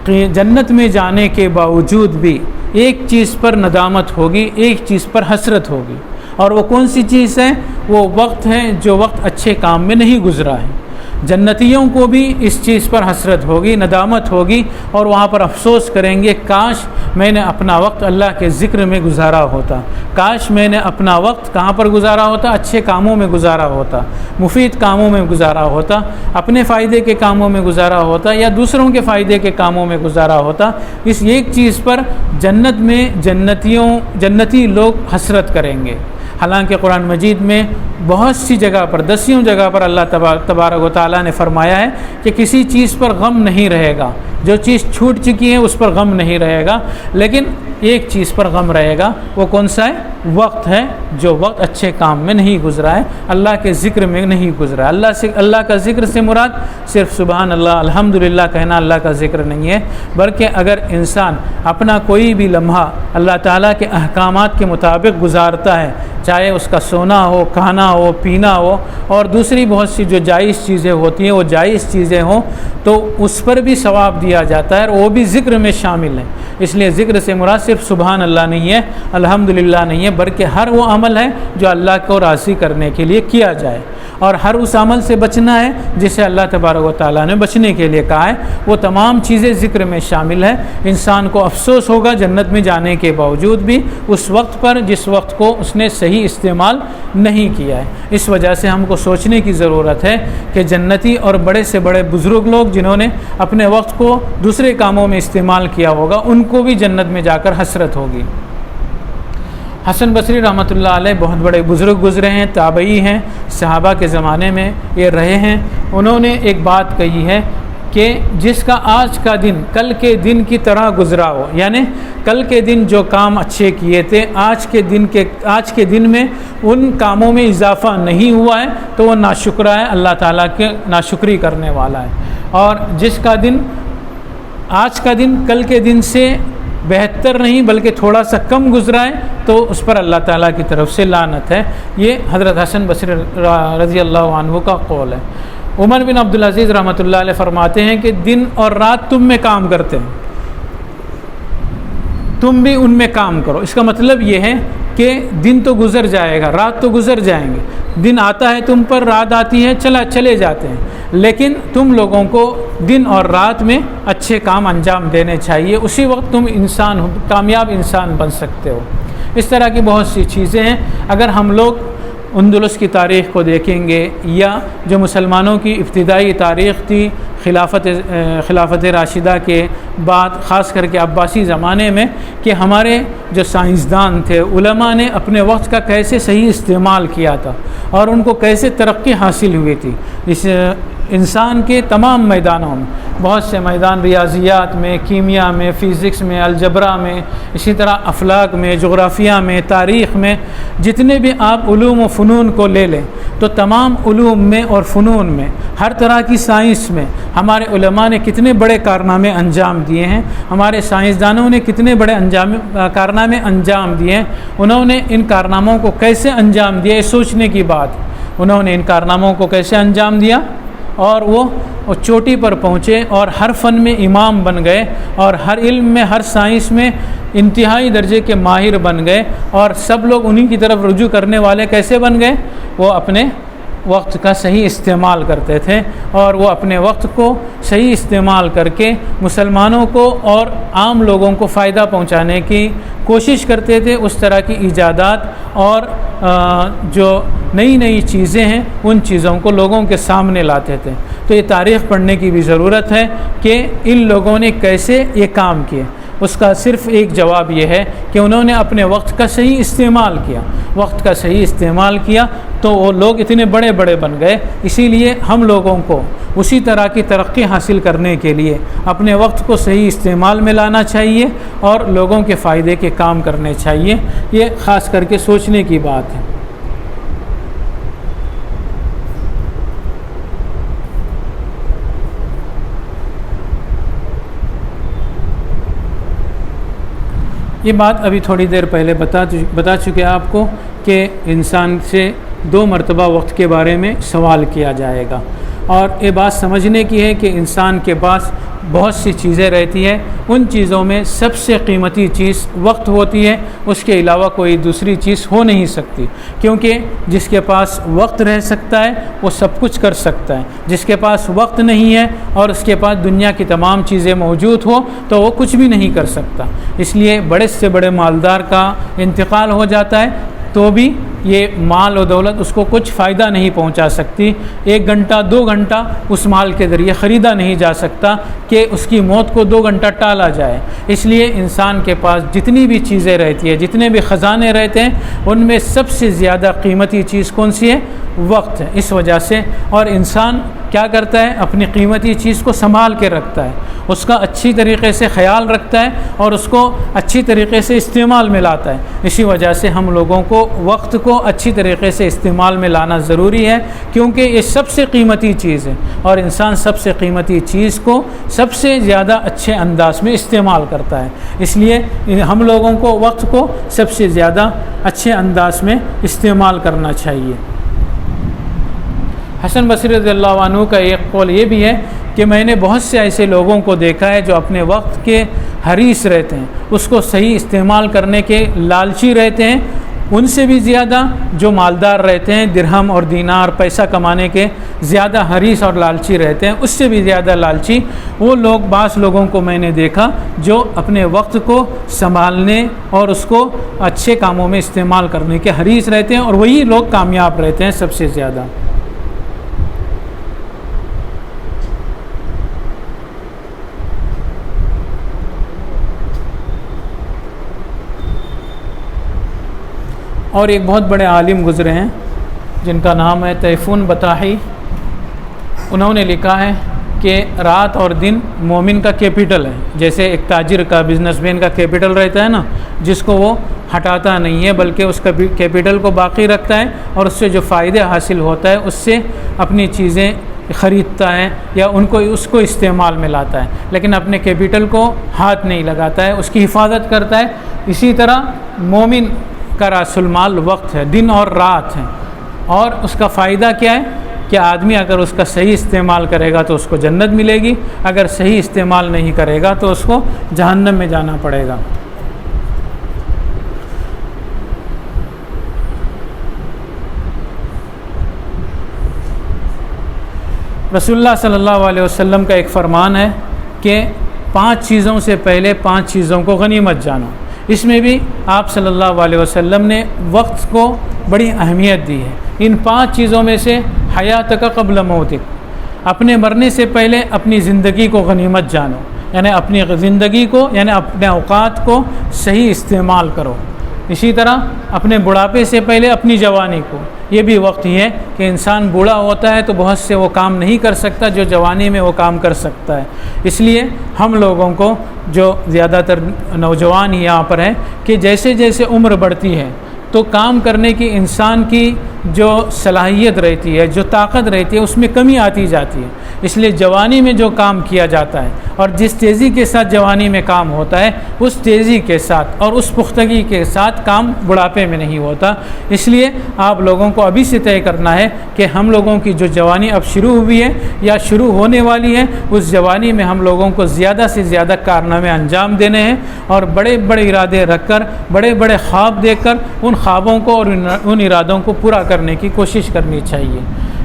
جنت میں جانے کے باوجود بھی ایک چیز پر ندامت ہوگی، ایک چیز پر حسرت ہوگی، اور وہ کون سی چیز ہے؟ وہ وقت ہے جو وقت اچھے کام میں نہیں گزرا ہے۔ جنتیوں کو بھی اس چیز پر حسرت ہوگی، ندامت ہوگی، اور وہاں پر افسوس کریں گے کاش میں نے اپنا وقت اللہ کے ذکر میں گزارا ہوتا، کاش میں نے اپنا وقت کہاں پر گزارا ہوتا، اچھے کاموں میں گزارا ہوتا، مفید کاموں میں گزارا ہوتا، اپنے فائدے کے کاموں میں گزارا ہوتا یا دوسروں کے فائدے کے کاموں میں گزارا ہوتا۔ اس ایک چیز پر جنت میں جنتی لوگ حسرت کریں گے۔ حالانکہ قرآن مجید میں بہت سی جگہ پر، 10 جگہ پر اللہ تبارک و تعالیٰ نے فرمایا ہے کہ کسی چیز پر غم نہیں رہے گا، جو چیز چھوٹ چکی ہے اس پر غم نہیں رہے گا، لیکن ایک چیز پر غم رہے گا، وہ کون سا ہے؟ وقت ہے، جو وقت اچھے کام میں نہیں گزرا ہے، اللہ کے ذکر میں نہیں گزرا ہے۔ اللہ کا ذکر سے مراد صرف سبحان اللہ الحمدللہ کہنا اللہ کا ذکر نہیں ہے، بلکہ اگر انسان اپنا کوئی بھی لمحہ اللہ تعالیٰ کے احکامات کے مطابق گزارتا ہے، چاہے اس کا سونا ہو، کھانا ہو، پینا ہو، اور دوسری بہت سی جو جائز چیزیں ہوتی ہیں وہ جائز چیزیں ہوں، تو اس پر بھی ثواب دیا جاتا ہے، اور وہ بھی ذکر میں شامل ہے۔ اس لیے ذکر سے مراد صرف سبحان اللہ نہیں ہے، الحمدللہ نہیں ہے، بلکہ ہر وہ عمل ہے جو اللہ کو راضی کرنے کے لیے کیا جائے، اور ہر اس عمل سے بچنا ہے جسے اللہ تبارک و تعالیٰ نے بچنے کے لیے کہا ہے، وہ تمام چیزیں ذکر میں شامل ہے۔ انسان کو افسوس ہوگا جنت میں جانے کے باوجود بھی اس وقت پر جس وقت کو اس نے صحیح استعمال نہیں کیا ہے۔ اس وجہ سے ہم کو سوچنے کی ضرورت ہے کہ جنتی اور بڑے سے بڑے بزرگ لوگ جنہوں نے اپنے وقت کو دوسرے کاموں میں استعمال کیا ہوگا، ان کو بھی جنت میں جا کر حسرت ہوگی۔ حسن بصری رحمۃ اللہ علیہ بہت بڑے بزرگ گزرے ہیں، تابعی ہیں، صحابہ کے زمانے میں یہ رہے ہیں۔ انہوں نے ایک بات کہی ہے کہ جس کا آج کا دن کل کے دن کی طرح گزرا ہو، یعنی کل کے دن جو کام اچھے کیے تھے آج کے دن میں ان کاموں میں اضافہ نہیں ہوا ہے تو وہ ناشکرا ہے، اللہ تعالیٰ کے ناشکری کرنے والا ہے۔ اور جس کا دن آج کا دن کل کے دن سے بہتر نہیں بلکہ تھوڑا سا کم گزرا ہے تو اس پر اللہ تعالیٰ کی طرف سے لعنت ہے۔ یہ حضرت حسن بصری رضی اللہ عنہ کا قول ہے۔ عمر بن عبدالعزیز رحمۃ اللہ علیہ فرماتے ہیں کہ دن اور رات تم میں کام کرتے ہیں، تم بھی ان میں کام کرو۔ اس کا مطلب یہ ہے کہ دن تو گزر جائے گا، رات تو گزر جائیں گے، دن آتا ہے تم پر، رات آتی ہے، چلے جاتے ہیں، لیکن تم لوگوں کو دن اور رات میں اچھے کام انجام دینے چاہیے، اسی وقت تم کامیاب انسان بن سکتے ہو۔ اس طرح کی بہت سی چیزیں ہیں۔ اگر ہم لوگ اندلس کی تاریخ کو دیکھیں گے یا جو مسلمانوں کی ابتدائی تاریخ تھی خلافت راشدہ کے بعد، خاص کر کے عباسی زمانے میں، کہ ہمارے جو سائنسدان تھے، علماء نے اپنے وقت کا کیسے صحیح استعمال کیا تھا اور ان کو کیسے ترقی حاصل ہوئی تھی اس انسان کے تمام میدانوں میں، بہت سے میدان، ریاضیات میں، کیمیا میں، فزکس میں، الجبرا میں، اسی طرح افلاک میں، جغرافیہ میں، تاریخ میں، جتنے بھی آپ علوم و فنون کو لے لیں تو تمام علوم میں اور فنون میں، ہر طرح کی سائنس میں ہمارے علماء نے کتنے بڑے کارنامے انجام دیے ہیں، ہمارے سائنسدانوں نے کتنے بڑے کارنامے انجام دیے ہیں۔ انہوں نے ان کارناموں کو کیسے انجام دیا، یہ سوچنے کی بات۔ انہوں نے ان کارناموں کو کیسے انجام دیا اور وہ چوٹی پر پہنچے اور ہر فن میں امام بن گئے اور ہر علم میں، ہر سائنس میں انتہائی درجے کے ماہر بن گئے، اور سب لوگ انہی کی طرف رجوع کرنے والے کیسے بن گئے؟ وہ اپنے وقت کا صحیح استعمال کرتے تھے اور وہ اپنے وقت کو صحیح استعمال کر کے مسلمانوں کو اور عام لوگوں کو فائدہ پہنچانے کی کوشش کرتے تھے. اس طرح کی ایجادات اور جو نئی نئی چیزیں ہیں ان چیزوں کو لوگوں کے سامنے لاتے تھے. تو یہ تاریخ پڑھنے کی بھی ضرورت ہے کہ ان لوگوں نے کیسے یہ کام کیے. اس کا صرف ایک جواب یہ ہے کہ انہوں نے اپنے وقت کا صحیح استعمال کیا. وقت کا صحیح استعمال کیا تو وہ لوگ اتنے بڑے بڑے بن گئے. اسی لیے ہم لوگوں کو اسی طرح کی ترقی حاصل کرنے کے لیے اپنے وقت کو صحیح استعمال میں لانا چاہیے اور لوگوں کے فائدے کے کام کرنے چاہیے. یہ خاص کر کے سوچنے کی بات ہے. یہ بات ابھی تھوڑی دیر پہلے بتا چکے آپ کو کہ انسان سے 2 مرتبہ وقت کے بارے میں سوال کیا جائے گا. اور یہ بات سمجھنے کی ہے کہ انسان کے پاس بہت سی چیزیں رہتی ہیں. ان چیزوں میں سب سے قیمتی چیز وقت ہوتی ہے. اس کے علاوہ کوئی دوسری چیز ہو نہیں سکتی، کیونکہ جس کے پاس وقت رہ سکتا ہے وہ سب کچھ کر سکتا ہے. جس کے پاس وقت نہیں ہے اور اس کے پاس دنیا کی تمام چیزیں موجود ہو تو وہ کچھ بھی نہیں کر سکتا. اس لیے بڑے سے بڑے مالدار کا انتقال ہو جاتا ہے تو بھی یہ مال و دولت اس کو کچھ فائدہ نہیں پہنچا سکتی. 1 گھنٹہ 2 گھنٹہ اس مال کے ذریعے خریدا نہیں جا سکتا کہ اس کی موت کو 2 گھنٹہ ٹالا جائے. اس لیے انسان کے پاس جتنی بھی چیزیں رہتی ہیں، جتنے بھی خزانے رہتے ہیں، ان میں سب سے زیادہ قیمتی چیز کون سی ہے؟ وقت ہے. اس وجہ سے اور انسان کیا کرتا ہے؟ اپنی قیمتی چیز کو سنبھال کے رکھتا ہے، اس کا اچھی طریقے سے خیال رکھتا ہے اور اس کو اچھی طریقے سے استعمال میں لاتا ہے. اسی وجہ سے ہم لوگوں کو وقت کو اچھی طریقے سے استعمال میں لانا ضروری ہے، کیونکہ یہ سب سے قیمتی چیز ہے اور انسان سب سے قیمتی چیز کو سب سے زیادہ اچھے انداز میں استعمال کرتا ہے. اس لیے ہم لوگوں کو وقت کو سب سے زیادہ اچھے انداز میں استعمال کرنا چاہیے. حسن بصری رضی اللہ عنہ کا ایک قول یہ بھی ہے کہ میں نے بہت سے ایسے لوگوں کو دیکھا ہے جو اپنے وقت کے حریص رہتے ہیں، اس کو صحیح استعمال کرنے کے لالچی رہتے ہیں. ان سے بھی زیادہ جو مالدار رہتے ہیں، درہم اور دینار پیسہ کمانے کے زیادہ حریص اور لالچی رہتے ہیں، اس سے بھی زیادہ لالچی وہ لوگ، بعض لوگوں کو میں نے دیکھا جو اپنے وقت کو سنبھالنے اور اس کو اچھے کاموں میں استعمال کرنے کے حریص رہتے ہیں، اور وہی لوگ کامیاب رہتے ہیں سب سے زیادہ. اور ایک بہت بڑے عالم گزرے ہیں جن کا نام ہے تیفون بطاحی. انہوں نے لکھا ہے کہ رات اور دن مومن کا کیپٹل ہے. جیسے ایک تاجر کا، بزنس مین کا کیپٹل رہتا ہے نا، جس کو وہ ہٹاتا نہیں ہے بلکہ اس کا کیپٹل کو باقی رکھتا ہے اور اس سے جو فائدہ حاصل ہوتا ہے اس سے اپنی چیزیں خریدتا ہے یا اس کو استعمال میں لاتا ہے، لیکن اپنے کیپٹل کو ہاتھ نہیں لگاتا ہے، اس کی حفاظت کرتا ہے. اسی طرح مومن کا راس المال وقت ہے، دن اور رات ہے. اور اس کا فائدہ کیا ہے کہ آدمی اگر اس کا صحیح استعمال کرے گا تو اس کو جنت ملے گی، اگر صحیح استعمال نہیں کرے گا تو اس کو جہنم میں جانا پڑے گا. رسول اللہ صلی اللہ علیہ وسلم کا ایک فرمان ہے کہ 5 چیزوں سے پہلے 5 چیزوں کو غنیمت جانو. اس میں بھی آپ صلی اللہ علیہ وسلم نے وقت کو بڑی اہمیت دی ہے. ان 5 چیزوں میں سے حیاتک قبل موتک، اپنے مرنے سے پہلے اپنی زندگی کو غنیمت جانو، یعنی اپنی زندگی کو، یعنی اپنے اوقات کو صحیح استعمال کرو. اسی طرح اپنے بڑھاپے سے پہلے اپنی جوانی کو، یہ بھی وقت ہی ہے کہ انسان بوڑھا ہوتا ہے تو بہت سے وہ کام نہیں کر سکتا جو جوانی میں وہ کام کر سکتا ہے. اس لیے ہم لوگوں کو، جو زیادہ تر نوجوان ہی یہاں پر ہیں، کہ جیسے جیسے عمر بڑھتی ہے تو کام کرنے کی انسان کی جو صلاحیت رہتی ہے، جو طاقت رہتی ہے، اس میں کمی آتی جاتی ہے. اس لیے جوانی میں جو کام کیا جاتا ہے اور جس تیزی کے ساتھ جوانی میں کام ہوتا ہے، اس تیزی کے ساتھ اور اس پختگی کے ساتھ کام بڑھاپے میں نہیں ہوتا. اس لیے آپ لوگوں کو ابھی سے طے کرنا ہے کہ ہم لوگوں کی جو جوانی اب شروع ہوئی ہے یا شروع ہونے والی ہے، اس جوانی میں ہم لوگوں کو زیادہ سے زیادہ کارنامے انجام دینے ہیں اور بڑے بڑے ارادے رکھ کر، بڑے بڑے خواب دیکھ کر ان خوابوں کو اور ان ارادوں کو پورا کرنے کی کوشش کرنی چاہیے.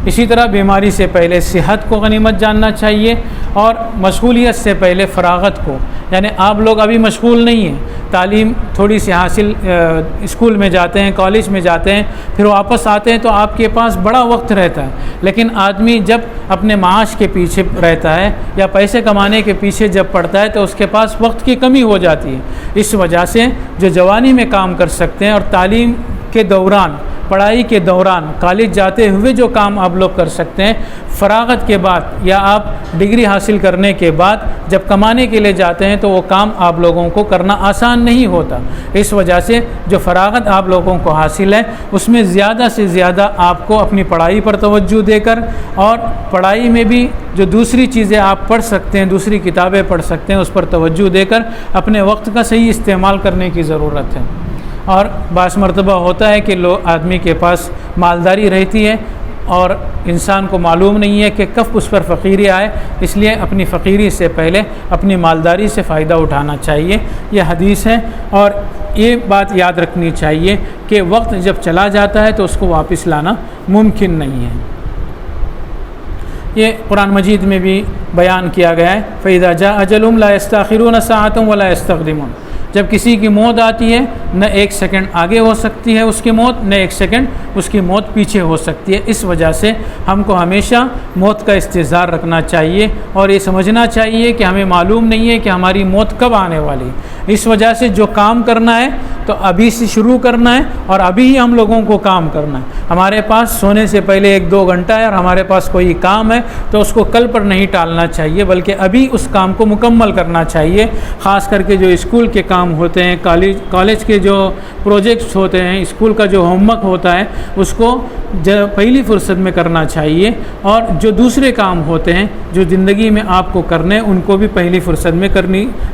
اسی طرح بیماری سے پہلے صحت کو غنیمت جاننا چاہیے، اور مشغولیت سے پہلے فراغت کو، یعنی آپ لوگ ابھی مشغول نہیں ہیں، تعلیم تھوڑی سی حاصل اسکول میں جاتے ہیں، کالج میں جاتے ہیں، پھر واپس آتے ہیں تو آپ کے پاس بڑا وقت رہتا ہے، لیکن آدمی جب اپنے معاش کے پیچھے رہتا ہے یا پیسے کمانے کے پیچھے جب پڑتا ہے تو اس کے پاس وقت کی کمی ہو جاتی ہے۔ اس وجہ سے جو جوانی میں کام کر سکتے ہیں اور تعلیم کے دوران، پڑھائی کے دوران، کالج جاتے ہوئے جو کام آپ لوگ کر سکتے ہیں، فراغت کے بعد یا آپ ڈگری حاصل کرنے کے بعد جب کمانے کے لیے جاتے ہیں تو وہ کام آپ لوگوں کو کرنا آسان نہیں ہوتا۔ اس وجہ سے جو فراغت آپ لوگوں کو حاصل ہے اس میں زیادہ سے زیادہ آپ کو اپنی پڑھائی پر توجہ دے کر، اور پڑھائی میں بھی جو دوسری چیزیں آپ پڑھ سکتے ہیں، دوسری کتابیں پڑھ سکتے ہیں، اس پر توجہ دے کر اپنے وقت کا صحیح استعمال کرنے کی ضرورت ہے۔ اور بعض مرتبہ ہوتا ہے کہ آدمی کے پاس مالداری رہتی ہے اور انسان کو معلوم نہیں ہے کہ کب اس پر فقیری آئے، اس لیے اپنی فقیری سے پہلے اپنی مالداری سے فائدہ اٹھانا چاہیے۔ یہ حدیث ہے، اور یہ بات یاد رکھنی چاہیے کہ وقت جب چلا جاتا ہے تو اس کو واپس لانا ممکن نہیں ہے۔ یہ قرآن مجید میں بھی بیان کیا گیا ہے، فَإِذَا جَاءَ أَجَلُهُمْ لَا يَسْتَأْخِرُونَ سَاعَةً وَلَا يَسْتَقْدِمُونَ۔ جب کسی کی موت آتی ہے نہ ایک سیکنڈ آگے ہو سکتی ہے اس کی موت، نہ ایک سیکنڈ اس کی موت پیچھے ہو سکتی ہے۔ اس وجہ سے ہم کو ہمیشہ موت کا انتظار رکھنا چاہیے، اور یہ سمجھنا چاہیے کہ ہمیں معلوم نہیں ہے کہ ہماری موت کب آنے والی ہے۔ اس وجہ سے جو کام کرنا ہے تو ابھی سے شروع کرنا ہے، اور ابھی ہی ہم لوگوں کو کام کرنا ہے۔ ہمارے پاس سونے سے پہلے 1-2 گھنٹہ ہے اور ہمارے پاس کوئی کام ہے تو اس کو کل پر نہیں ٹالنا چاہیے، بلکہ ابھی اس کام کو مکمل کرنا چاہیے۔ خاص کر کے جو اسکول کے کام ہوتے ہیں، کالج کے جو پروجیکٹس ہوتے ہیں، اسکول کا جو ہوم ورک ہوتا ہے، اس کو پہلی فرصت میں کرنا چاہیے، اور جو دوسرے کام ہوتے ہیں جو زندگی میں آپ کو کرنے، ان کو بھی پہلی فرصت میں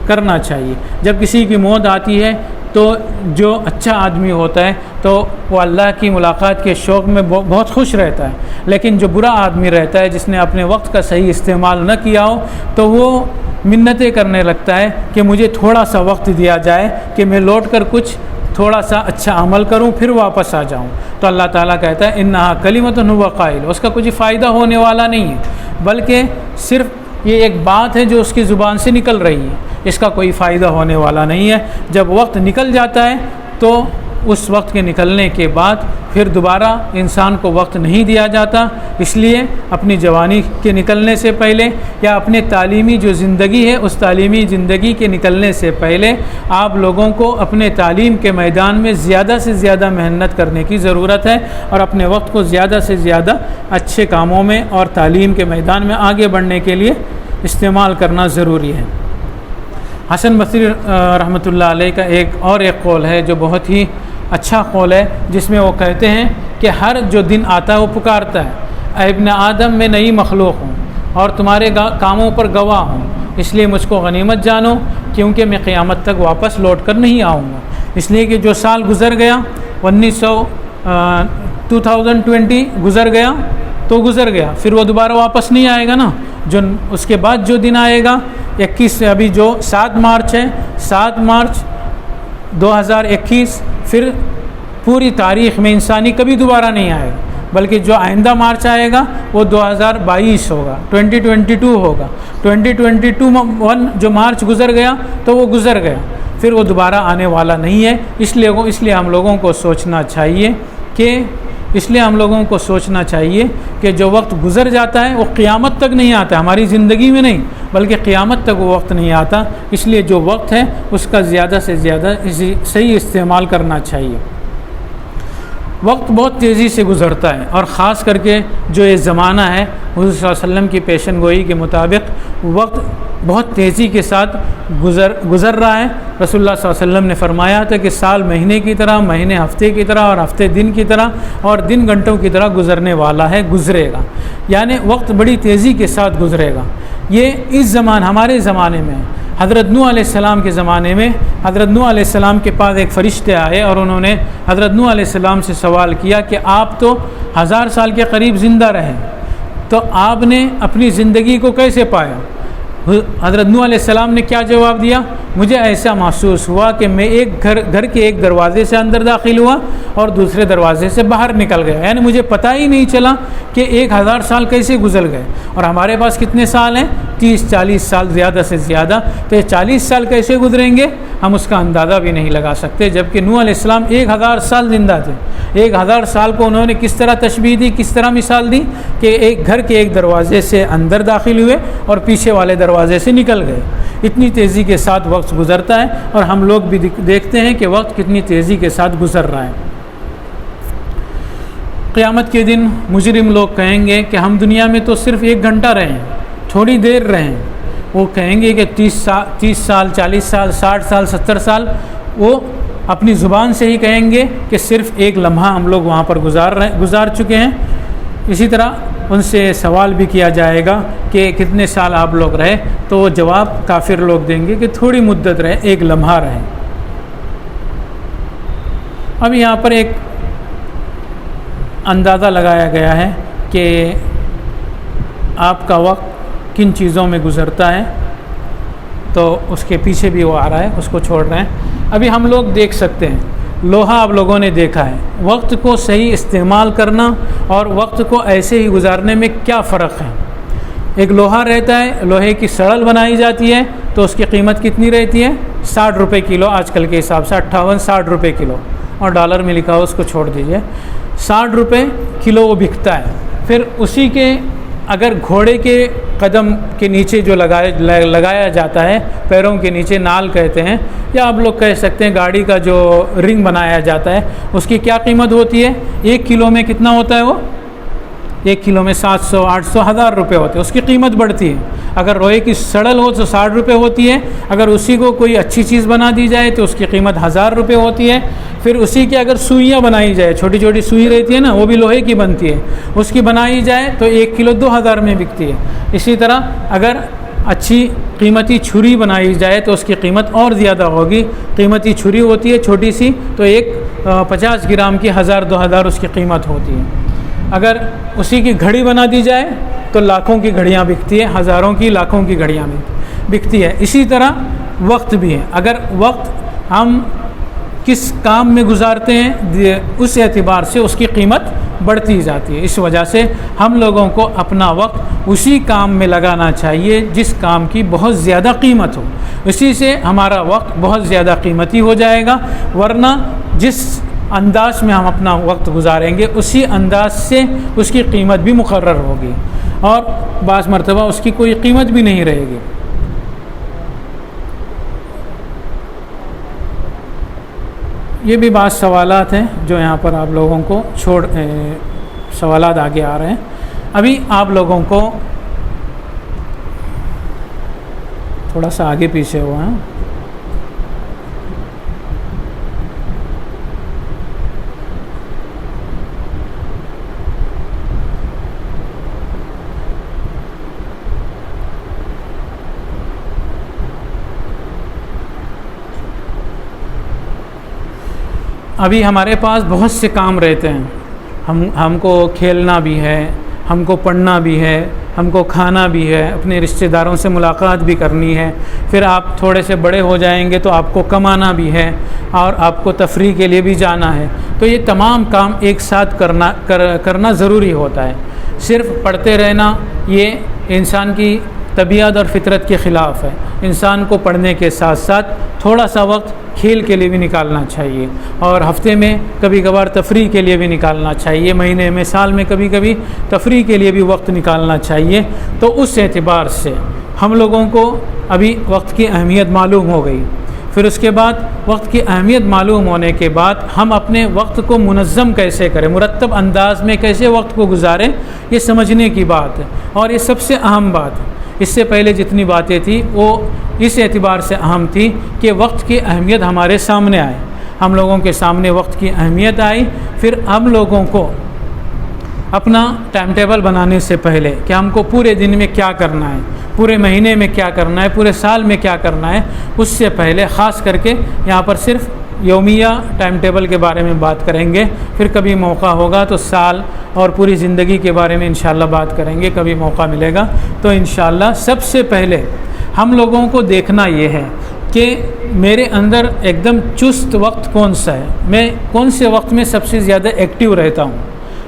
کرنا چاہیے۔ جب کسی کی موت آتی ہے تو جو اچھا آدمی ہوتا ہے تو وہ اللہ کی ملاقات کے شوق میں بہت خوش رہتا ہے، لیکن جو برا آدمی رہتا ہے جس نے اپنے وقت کا صحیح استعمال نہ کیا ہو تو وہ منتیں کرنے لگتا ہے کہ مجھے تھوڑا سا وقت دیا جائے کہ میں لوٹ کر کچھ تھوڑا سا اچھا عمل کروں پھر واپس آ جاؤں۔ تو اللہ تعالیٰ کہتا ہے انہا کلمۃ هو قائل، اس کا کچھ فائدہ ہونے والا نہیں ہے، بلکہ صرف یہ ایک بات ہے جو اس کی زبان سے نکل رہی ہے، اس کا کوئی فائدہ ہونے والا نہیں ہے۔ جب وقت نکل جاتا ہے تو اس وقت کے نکلنے کے بعد پھر دوبارہ انسان کو وقت نہیں دیا جاتا، اس لیے اپنی جوانی کے نکلنے سے پہلے یا اپنے تعلیمی جو زندگی ہے اس تعلیمی زندگی کے نکلنے سے پہلے آپ لوگوں کو اپنے تعلیم کے میدان میں زیادہ سے زیادہ محنت کرنے کی ضرورت ہے، اور اپنے وقت کو زیادہ سے زیادہ اچھے کاموں میں اور تعلیم کے میدان میں آگے بڑھنے کے لیے استعمال کرنا ضروری ہے۔ حسن بصری رحمۃ اللہ علیہ کا ایک قول ہے جو بہت ہی اچھا قول ہے، جس میں وہ کہتے ہیں کہ ہر جو دن آتا ہے وہ پکارتا ہے، اے ابن آدم میں نئی مخلوق ہوں اور تمہارے کاموں پر گواہ ہوں، اس لیے مجھ کو غنیمت جانو کیونکہ میں قیامت تک واپس لوٹ کر نہیں آؤں گا۔ اس لیے کہ جو سال گزر گیا 2020 گزر گیا تو گزر گیا، پھر وہ دوبارہ واپس نہیں آئے گا نا۔ جو اس کے بعد جو دن آئے گا 21 سے ابھی جو 7 مارچ ہے، 7 مارچ 2021 پھر پوری تاریخ میں انسانی کبھی دوبارہ نہیں آئے گا، بلکہ جو آئندہ مارچ آئے گا وہ 2022 ہوگا، 2022 ہوگا۔ 2021 جو مارچ گزر گیا تو وہ گزر گیا، پھر وہ دوبارہ آنے والا نہیں ہے۔ اس لیے ہم لوگوں کو سوچنا چاہیے کہ جو وقت گزر جاتا ہے وہ قیامت تک نہیں آتا، ہماری زندگی میں نہیں بلکہ قیامت تک وہ وقت نہیں آتا۔ اس لیے جو وقت ہے اس کا زیادہ سے زیادہ صحیح استعمال کرنا چاہیے۔ وقت بہت تیزی سے گزرتا ہے، اور خاص کر کے جو یہ زمانہ ہے حضور صلی اللہ علیہ وسلم کی پیشن گوئی کے مطابق وقت بہت تیزی کے ساتھ گزر رہا ہے۔ رسول اللہ صلی اللہ علیہ وسلم نے فرمایا تھا کہ سال مہینے کی طرح، مہینے ہفتے کی طرح، اور ہفتے دن کی طرح، اور دن گھنٹوں کی طرح گزرنے والا ہے، گزرے گا، یعنی وقت بڑی تیزی کے ساتھ گزرے گا۔ یہ ہمارے زمانے میں حضرت نوح علیہ السلام کے زمانے میں حضرت نوح علیہ السلام کے پاس ایک فرشتے آئے اور انہوں نے حضرت نوح علیہ السلام سے سوال کیا کہ آپ تو 1000 سال کے قریب زندہ رہے، تو آپ نے اپنی زندگی کو کیسے پایا؟ حضرت نوح علیہ السلام نے کیا جواب دیا؟ مجھے ایسا محسوس ہوا کہ میں ایک گھر کے ایک دروازے سے اندر داخل ہوا اور دوسرے دروازے سے باہر نکل گیا، یعنی مجھے پتہ ہی نہیں چلا کہ 1000 سال کیسے گزر گئے۔ اور ہمارے پاس کتنے سال ہیں؟ 30-40 سال زیادہ سے زیادہ، تو یہ 40 سال کیسے گزریں گے ہم اس کا اندازہ بھی نہیں لگا سکتے، جبکہ نوح علیہ السلام 1000 سال زندہ تھے۔ 1000 سال کو انہوں نے کس طرح تشبیہ دی، کس طرح مثال دی کہ ایک گھر کے ایک دروازے سے اندر داخل ہوئے اور پیچھے والے دروازے سے نکل گئے۔ اتنی تیزی کے ساتھ وقت گزرتا ہے، اور ہم لوگ بھی دیکھتے ہیں کہ وقت کتنی تیزی کے ساتھ گزر رہا ہے۔ قیامت کے دن مجرم لوگ کہیں گے کہ ہم دنیا میں تو صرف 1 گھنٹہ رہے ہیں، تھوڑی دیر رہے ہیں۔ وہ کہیں گے کہ 30 سال 40 سال 60 سال 70 سال، وہ اپنی زبان سے ہی کہیں گے کہ صرف 1 لمحہ ہم لوگ وہاں پر گزار چکے ہیں۔ اسی طرح ان سے سوال بھی کیا جائے گا کہ کتنے سال آپ لوگ رہے، تو وہ جواب کافر لوگ دیں گے کہ تھوڑی مدت رہے، 1 لمحہ رہے۔ اب یہاں پر ایک اندازہ لگایا گیا ہے کہ آپ کا وقت کن چیزوں میں گزرتا ہے، تو اس کے پیچھے بھی وہ آ رہا ہے، اس کو چھوڑ رہے ہیں۔ ابھی ہم لوگ دیکھ سکتے ہیں، لوہا آپ لوگوں نے دیکھا ہے، وقت کو صحیح استعمال کرنا اور وقت کو ایسے ہی گزارنے میں کیا فرق ہے؟ ایک لوہا رہتا ہے، لوہے کی سڑل بنائی جاتی ہے، تو اس کی قیمت کتنی رہتی ہے؟ 60 روپے کلو، آج کل کے حساب سے 58-60 روپے کلو، اور ڈالر میں لکھا ہو اس کو چھوڑ دیجئے، 60 روپے کلو وہ بکتا ہے۔ پھر اسی کے اگر گھوڑے کے قدم کے نیچے جو لگایا جاتا ہے، پیروں کے نیچے نال کہتے ہیں، یا آپ لوگ کہہ سکتے ہیں گاڑی کا جو رنگ بنایا جاتا ہے، اس کی کیا قیمت ہوتی ہے؟ 1 کلو میں کتنا ہوتا ہے وہ؟ 1 کلو میں 700 800 1000 روپے ہوتے ہیں، اس کی قیمت بڑھتی ہے۔ اگر لوہے کی سڑل ہو تو 60 روپے ہوتی ہے، اگر اسی کو کوئی اچھی چیز بنا دی جائے تو اس کی قیمت 1000 روپے ہوتی ہے۔ پھر اسی کے اگر سوئیاں بنائی جائے، چھوٹی چھوٹی سوئی رہتی ہے نا، وہ بھی لوہے کی بنتی ہے، اس کی بنائی جائے تو 1 کلو 2000 میں بکتی ہے۔ اسی طرح اگر اچھی قیمتی چھری بنائی جائے تو اس کی قیمت اور زیادہ ہوگی۔ قیمتی چھری ہوتی ہے چھوٹی سی، تو 50 گرام کی 1000-2000 اس کی قیمت ہوتی ہے۔ اگر اسی کی گھڑی بنا دی جائے تو لاکھوں کی گھڑیاں بکتی ہیں، ہزاروں کی لاکھوں کی گھڑیاں بکتی ہے۔ اسی طرح وقت بھی ہے، اگر وقت ہم کس کام میں گزارتے ہیں اس اعتبار سے اس کی قیمت بڑھتی جاتی ہے۔ اس وجہ سے ہم لوگوں کو اپنا وقت اسی کام میں لگانا چاہیے جس کام کی بہت زیادہ قیمت ہو، اسی سے ہمارا وقت بہت زیادہ قیمتی ہو جائے گا، ورنہ جس انداز میں ہم اپنا وقت گزاریں گے اسی انداز سے اس کی قیمت بھی مقرر ہوگی، اور بعض مرتبہ اس کی کوئی قیمت بھی نہیں رہے گی۔ یہ بھی بعض سوالات ہیں جو یہاں پر آپ لوگوں کو سوالات آگے آ رہے ہیں۔ ابھی آپ لوگوں کو تھوڑا سا آگے پیچھے ہوا ہے۔ ابھی ہمارے پاس بہت سے کام رہتے ہیں، ہم کو کھیلنا بھی ہے، ہم کو پڑھنا بھی ہے، ہم کو کھانا بھی ہے، اپنے رشتہ داروں سے ملاقات بھی کرنی ہے، پھر آپ تھوڑے سے بڑے ہو جائیں گے تو آپ کو کمانا بھی ہے، اور آپ کو تفریح کے لیے بھی جانا ہے۔ تو یہ تمام کام ایک ساتھ کرنا ضروری ہوتا ہے۔ صرف پڑھتے رہنا یہ انسان کی طبیعت اور فطرت کے خلاف ہے۔ انسان کو پڑھنے کے ساتھ ساتھ تھوڑا سا وقت کھیل کے لیے بھی نکالنا چاہیے، اور ہفتے میں کبھی کبھار تفریح کے لیے بھی نکالنا چاہیے، مہینے میں سال میں کبھی کبھی تفریح کے لیے بھی وقت نکالنا چاہیے۔ تو اس اعتبار سے ہم لوگوں کو ابھی وقت کی اہمیت معلوم ہو گئی۔ پھر اس کے بعد وقت کی اہمیت معلوم ہونے کے بعد ہم اپنے وقت کو منظم کیسے کریں، مرتب انداز میں کیسے وقت کو گزاریں، یہ سمجھنے کی بات ہے، اور یہ سب سے اہم بات ہے۔ اس سے پہلے جتنی باتیں تھیں وہ اس اعتبار سے اہم تھی کہ وقت کی اہمیت ہمارے سامنے آئے، ہم لوگوں کے سامنے وقت کی اہمیت آئی۔ پھر ہم لوگوں کو اپنا ٹائم ٹیبل بنانے سے پہلے کہ ہم کو پورے دن میں کیا کرنا ہے، پورے مہینے میں کیا کرنا ہے، پورے سال میں کیا کرنا ہے، اس سے پہلے خاص کر کے یہاں پر صرف یومیہ ٹائم ٹیبل کے بارے میں بات کریں گے۔ پھر کبھی موقع ہوگا تو سال اور پوری زندگی کے بارے میں انشاءاللہ بات کریں گے، کبھی موقع ملے گا تو انشاءاللہ۔ سب سے پہلے ہم لوگوں کو دیکھنا یہ ہے کہ میرے اندر ایک دم چست وقت کون سا ہے، میں کون سے وقت میں سب سے زیادہ ایکٹیو رہتا ہوں،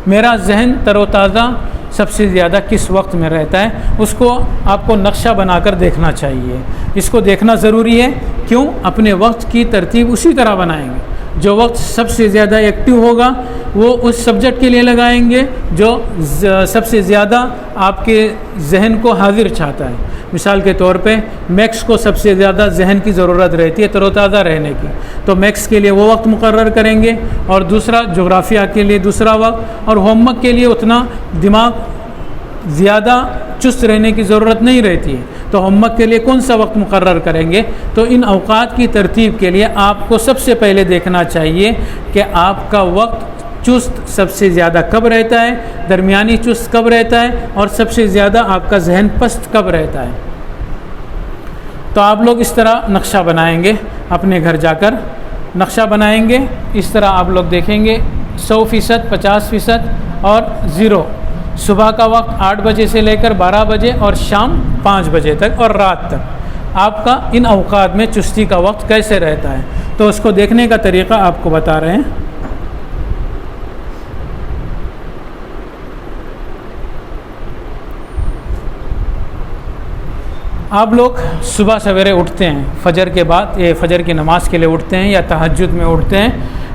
میرا ذہن تر و تازہ سب سے زیادہ کس وقت میں رہتا ہے، اس کو آپ کو نقشہ بنا کر دیکھنا چاہیے۔ اس کو دیکھنا ضروری ہے، کیوں؟ اپنے وقت کی ترتیب اسی طرح بنائیں گے، جو وقت سب سے زیادہ ایکٹیو ہوگا وہ اس سبجیکٹ کے لیے لگائیں گے جو سب سے زیادہ آپ کے ذہن کو حاضر چاہتا ہے۔ مثال کے طور پہ میکس کو سب سے زیادہ ذہن کی ضرورت رہتی ہے تر و تازہ رہنے کی، تو میکس کے لیے وہ وقت مقرر کریں گے، اور دوسرا جغرافیہ کے لیے دوسرا وقت، اور ہوم ورک کے لیے اتنا دماغ زیادہ چست رہنے کی ضرورت نہیں رہتی ہے، تو ہوم ورک کے لیے کون سا وقت مقرر کریں گے۔ تو ان اوقات کی ترتیب کے لیے آپ کو سب سے پہلے دیکھنا چاہیے کہ آپ کا وقت چست سب سے زیادہ کب رہتا ہے، درمیانی چست کب رہتا ہے، اور سب سے زیادہ آپ کا ذہن پست کب رہتا ہے۔ تو آپ لوگ اس طرح نقشہ بنائیں گے، اپنے گھر جا کر نقشہ بنائیں گے، اس طرح آپ لوگ دیکھیں گے 100%، 50% اور 0۔ صبح کا وقت 8 بجے سے لے کر 12 بجے اور شام 5 بجے تک اور رات تک آپ کا ان اوقات میں چستی کا وقت کیسے رہتا ہے، تو اس کو دیکھنے کا طریقہ آپ کو بتا رہے ہیں۔ آپ لوگ صبح سویرے اٹھتے ہیں، فجر کے بعد فجر کی نماز کے لیے اٹھتے ہیں یا تہجد میں اٹھتے ہیں،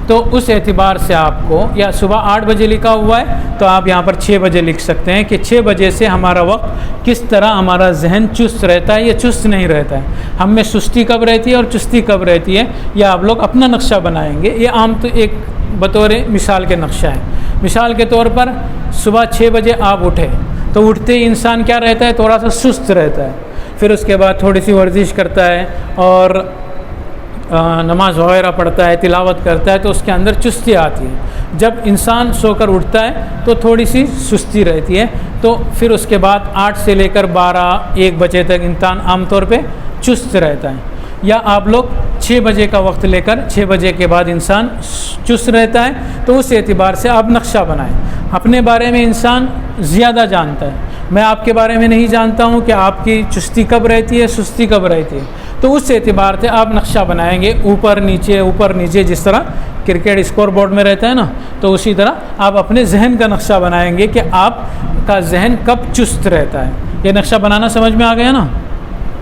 تو اس اعتبار سے آپ کو، یا صبح 8 بجے لکھا ہوا ہے تو آپ یہاں پر 6 بجے لکھ سکتے ہیں کہ 6 بجے سے ہمارا وقت کس طرح ہمارا ذہن چست رہتا ہے یا چست نہیں رہتا ہے، ہم میں سستی کب رہتی ہے اور چستی کب رہتی ہے، یا آپ لوگ اپنا نقشہ بنائیں گے۔ یہ عام تو ایک بطور مثال کے نقشہ ہے۔ مثال کے طور پر صبح 6 بجے آپ اٹھے تو اٹھتے ہی انسان کیا رہتا ہے، تھوڑا سا سست رہتا ہے، پھر اس کے بعد تھوڑی سی ورزش کرتا ہے اور نماز وغیرہ پڑھتا ہے، تلاوت کرتا ہے، تو اس کے اندر چستی آتی ہے۔ جب انسان سو کر اٹھتا ہے تو تھوڑی سی سستی رہتی ہے، تو پھر اس کے بعد 8 سے لے کر 12-1 بجے تک انسان عام طور پہ چست رہتا ہے۔ یا آپ لوگ 6 بجے کا وقت لے کر 6 بجے کے بعد انسان چست رہتا ہے، تو اس اعتبار سے آپ نقشہ بنائیں۔ اپنے بارے میں انسان زیادہ جانتا ہے، میں آپ کے بارے میں نہیں جانتا ہوں کہ آپ کی چستی کب رہتی ہے، سستی کب رہتی ہے، تو اس اعتبار سے آپ نقشہ بنائیں گے، اوپر نیچے جس طرح کرکٹ اسکور بورڈ میں رہتا ہے نا، تو اسی طرح آپ اپنے ذہن کا نقشہ بنائیں گے کہ آپ کا ذہن کب چست رہتا ہے۔ یہ نقشہ بنانا سمجھ میں آ گیا نا؟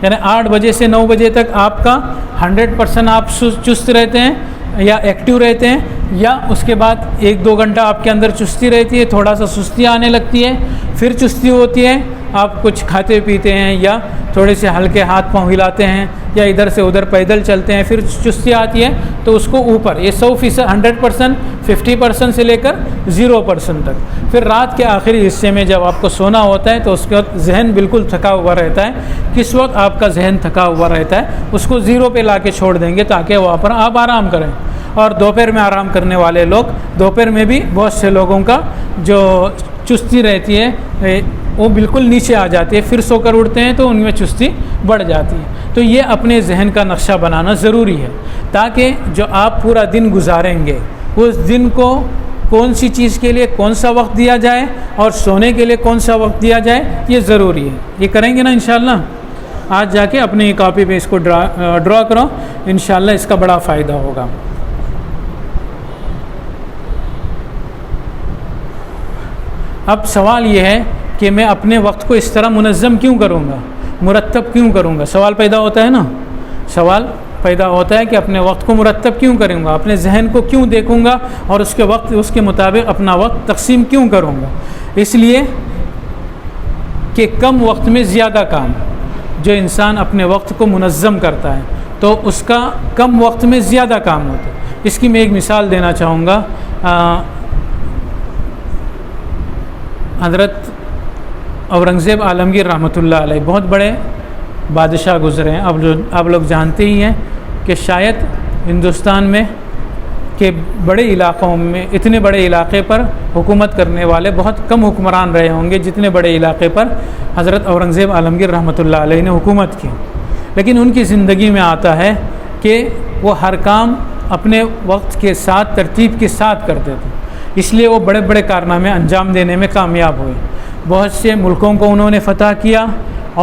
یعنی 8 بجے سے 9 بجے تک آپ کا 100% آپ چست رہتے ہیں یا ایکٹیو رہتے ہیں، یا اس کے بعد 1-2 گھنٹہ آپ کے اندر چستی رہتی ہے، تھوڑا سا سستی آنے لگتی ہے، پھر چستی ہوتی ہے، آپ کچھ کھاتے پیتے ہیں یا تھوڑے سے ہلکے ہاتھ پاؤں ہلاتے ہیں یا ادھر سے ادھر پیدل چلتے ہیں، پھر چستی آتی ہے، تو اس کو اوپر یہ 100%، 100%، 50% سے لے کر 0% تک۔ پھر رات کے آخری حصے میں جب آپ کو سونا ہوتا ہے تو اس کے وقت ذہن بالکل تھکا ہوا رہتا ہے۔ کس وقت آپ کا ذہن تھکا ہوا رہتا ہے اس کو 0 پہ لا کے چھوڑ دیں گے تاکہ وہاں پر آپ آرام کریں۔ اور دوپہر میں آرام کرنے والے لوگ، دوپہر میں بھی بہت سے لوگوں کا جو چستی رہتی ہے وہ بالکل نیچے آ جاتی ہے، پھر سو کر اٹھتے ہیں تو ان میں چستی بڑھ جاتی ہے۔ تو یہ اپنے ذہن کا نقشہ بنانا ضروری ہے تاکہ جو آپ پورا دن گزاریں گے اس دن کو کون سی چیز کے لیے کون سا وقت دیا جائے اور سونے کے لیے کون سا وقت دیا جائے، یہ ضروری ہے۔ یہ کریں گے نا انشاءاللہ؟ آج جا کے اپنی کاپی پہ اس کو ڈرا کرو، انشاءاللہ اس کا بڑا فائدہ ہوگا۔ اب سوال یہ ہے کہ میں اپنے وقت کو اس طرح منظم کیوں کروں گا، مرتب کیوں کروں گا؟ سوال پیدا ہوتا ہے نا، سوال پیدا ہوتا ہے کہ اپنے وقت کو مرتب کیوں کروں گا، اپنے ذہن کو کیوں دیکھوں گا اور اس کے مطابق اپنا وقت تقسیم کیوں کروں گا؟ اس لیے کہ کم وقت میں زیادہ کام، جو انسان اپنے وقت کو منظم کرتا ہے تو اس کا کم وقت میں زیادہ کام ہوتا ہے۔ اس کی میں ایک مثال دینا چاہوں گا۔ حضرت اورنگزیب عالمگیر رحمۃ اللہ علیہ بہت بڑے بادشاہ گزرے ہیں۔ اب لوگ جانتے ہی ہیں کہ شاید ہندوستان میں کہ بڑے علاقوں میں، اتنے بڑے علاقے پر حکومت کرنے والے بہت کم حکمران رہے ہوں گے جتنے بڑے علاقے پر حضرت اورنگزیب عالمگیر رحمۃ اللہ علیہ نے حکومت کی۔ لیکن ان کی زندگی میں آتا ہے کہ وہ ہر کام اپنے وقت کے ساتھ ترتیب کے ساتھ کرتے تھے، اس لیے وہ بڑے بڑے کارنامے انجام دینے میں کامیاب ہوئے۔ بہت سے ملکوں کو انہوں نے فتح کیا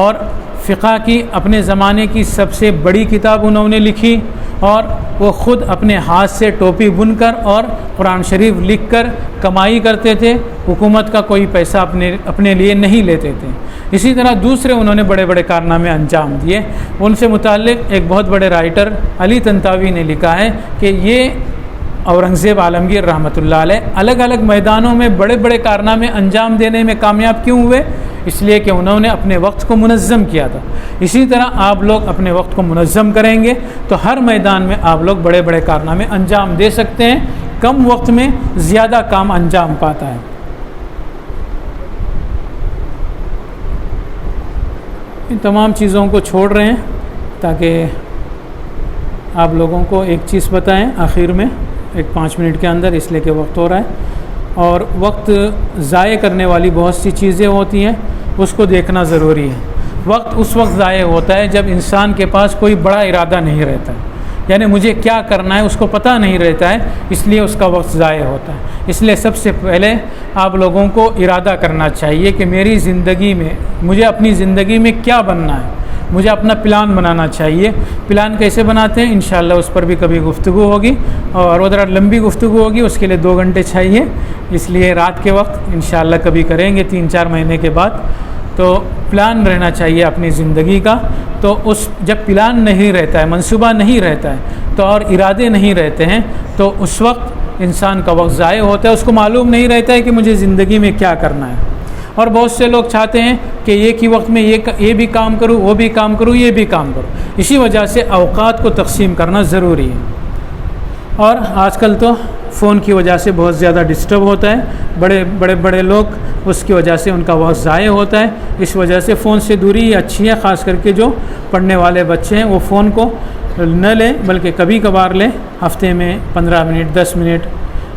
اور فقہ کی اپنے زمانے کی سب سے بڑی کتاب انہوں نے لکھی، اور وہ خود اپنے ہاتھ سے ٹوپی بن کر اور قرآن شریف لکھ کر کمائی کرتے تھے، حکومت کا کوئی پیسہ اپنے لیے نہیں لیتے تھے۔ اسی طرح دوسرے انہوں نے بڑے بڑے کارنامے انجام دیے۔ ان سے متعلق ایک بہت بڑے رائٹر علی طنطاوی نے لکھا ہے کہ یہ اورنگزیب عالمگیر رحمۃ اللہ علیہ الگ الگ میدانوں میں بڑے بڑے کارنامے انجام دینے میں کامیاب کیوں ہوئے؟ اس لیے کہ انہوں نے اپنے وقت کو منظم کیا تھا۔ اسی طرح آپ لوگ اپنے وقت کو منظم کریں گے تو ہر میدان میں آپ لوگ بڑے بڑے کارنامے انجام دے سکتے ہیں، کم وقت میں زیادہ کام انجام پاتا ہے۔ ان تمام چیزوں کو چھوڑ رہے ہیں تاکہ آپ لوگوں کو ایک چیز بتائیں آخر میں، ایک 5 منٹ کے اندر، اس لیے کہ وقت ہو رہا ہے۔ اور وقت ضائع کرنے والی بہت سی چیزیں ہوتی ہیں، اس کو دیکھنا ضروری ہے۔ وقت اس وقت ضائع ہوتا ہے جب انسان کے پاس کوئی بڑا ارادہ نہیں رہتا ہے، یعنی مجھے کیا کرنا ہے اس کو پتہ نہیں رہتا ہے، اس لیے اس کا وقت ضائع ہوتا ہے۔ اس لیے سب سے پہلے آپ لوگوں کو ارادہ کرنا چاہیے کہ میری زندگی میں، مجھے اپنی زندگی میں کیا بننا ہے، مجھے اپنا پلان بنانا چاہیے۔ پلان کیسے بناتے ہیں انشاءاللہ اس پر بھی کبھی گفتگو ہوگی، اور ادھر لمبی گفتگو ہوگی، اس کے لیے 2 گھنٹے چاہیے، اس لیے رات کے وقت انشاءاللہ کبھی کریں گے 3-4 مہینے کے بعد۔ تو پلان رہنا چاہیے اپنی زندگی کا۔ تو جب پلان نہیں رہتا ہے، منصوبہ نہیں رہتا ہے تو اور ارادے نہیں رہتے ہیں تو اس وقت انسان کا وقت ضائع ہوتا ہے، اس کو معلوم نہیں رہتا ہے کہ مجھے زندگی میں کیا کرنا ہے۔ اور بہت سے لوگ چاہتے ہیں کہ ایک ہی وقت میں یہ بھی کام کروں، وہ بھی کام کروں، یہ بھی کام کروں۔ اسی وجہ سے اوقات کو تقسیم کرنا ضروری ہے۔ اور آج کل تو فون کی وجہ سے بہت زیادہ ڈسٹرب ہوتا ہے، بڑے لوگ اس کی وجہ سے ان کا وقت ضائع ہوتا ہے۔ اس وجہ سے فون سے دوری اچھی ہے، خاص کر کے جو پڑھنے والے بچے ہیں وہ فون کو نہ لیں، بلکہ کبھی کبھار لیں، ہفتے میں 15 منٹ 10 منٹ۔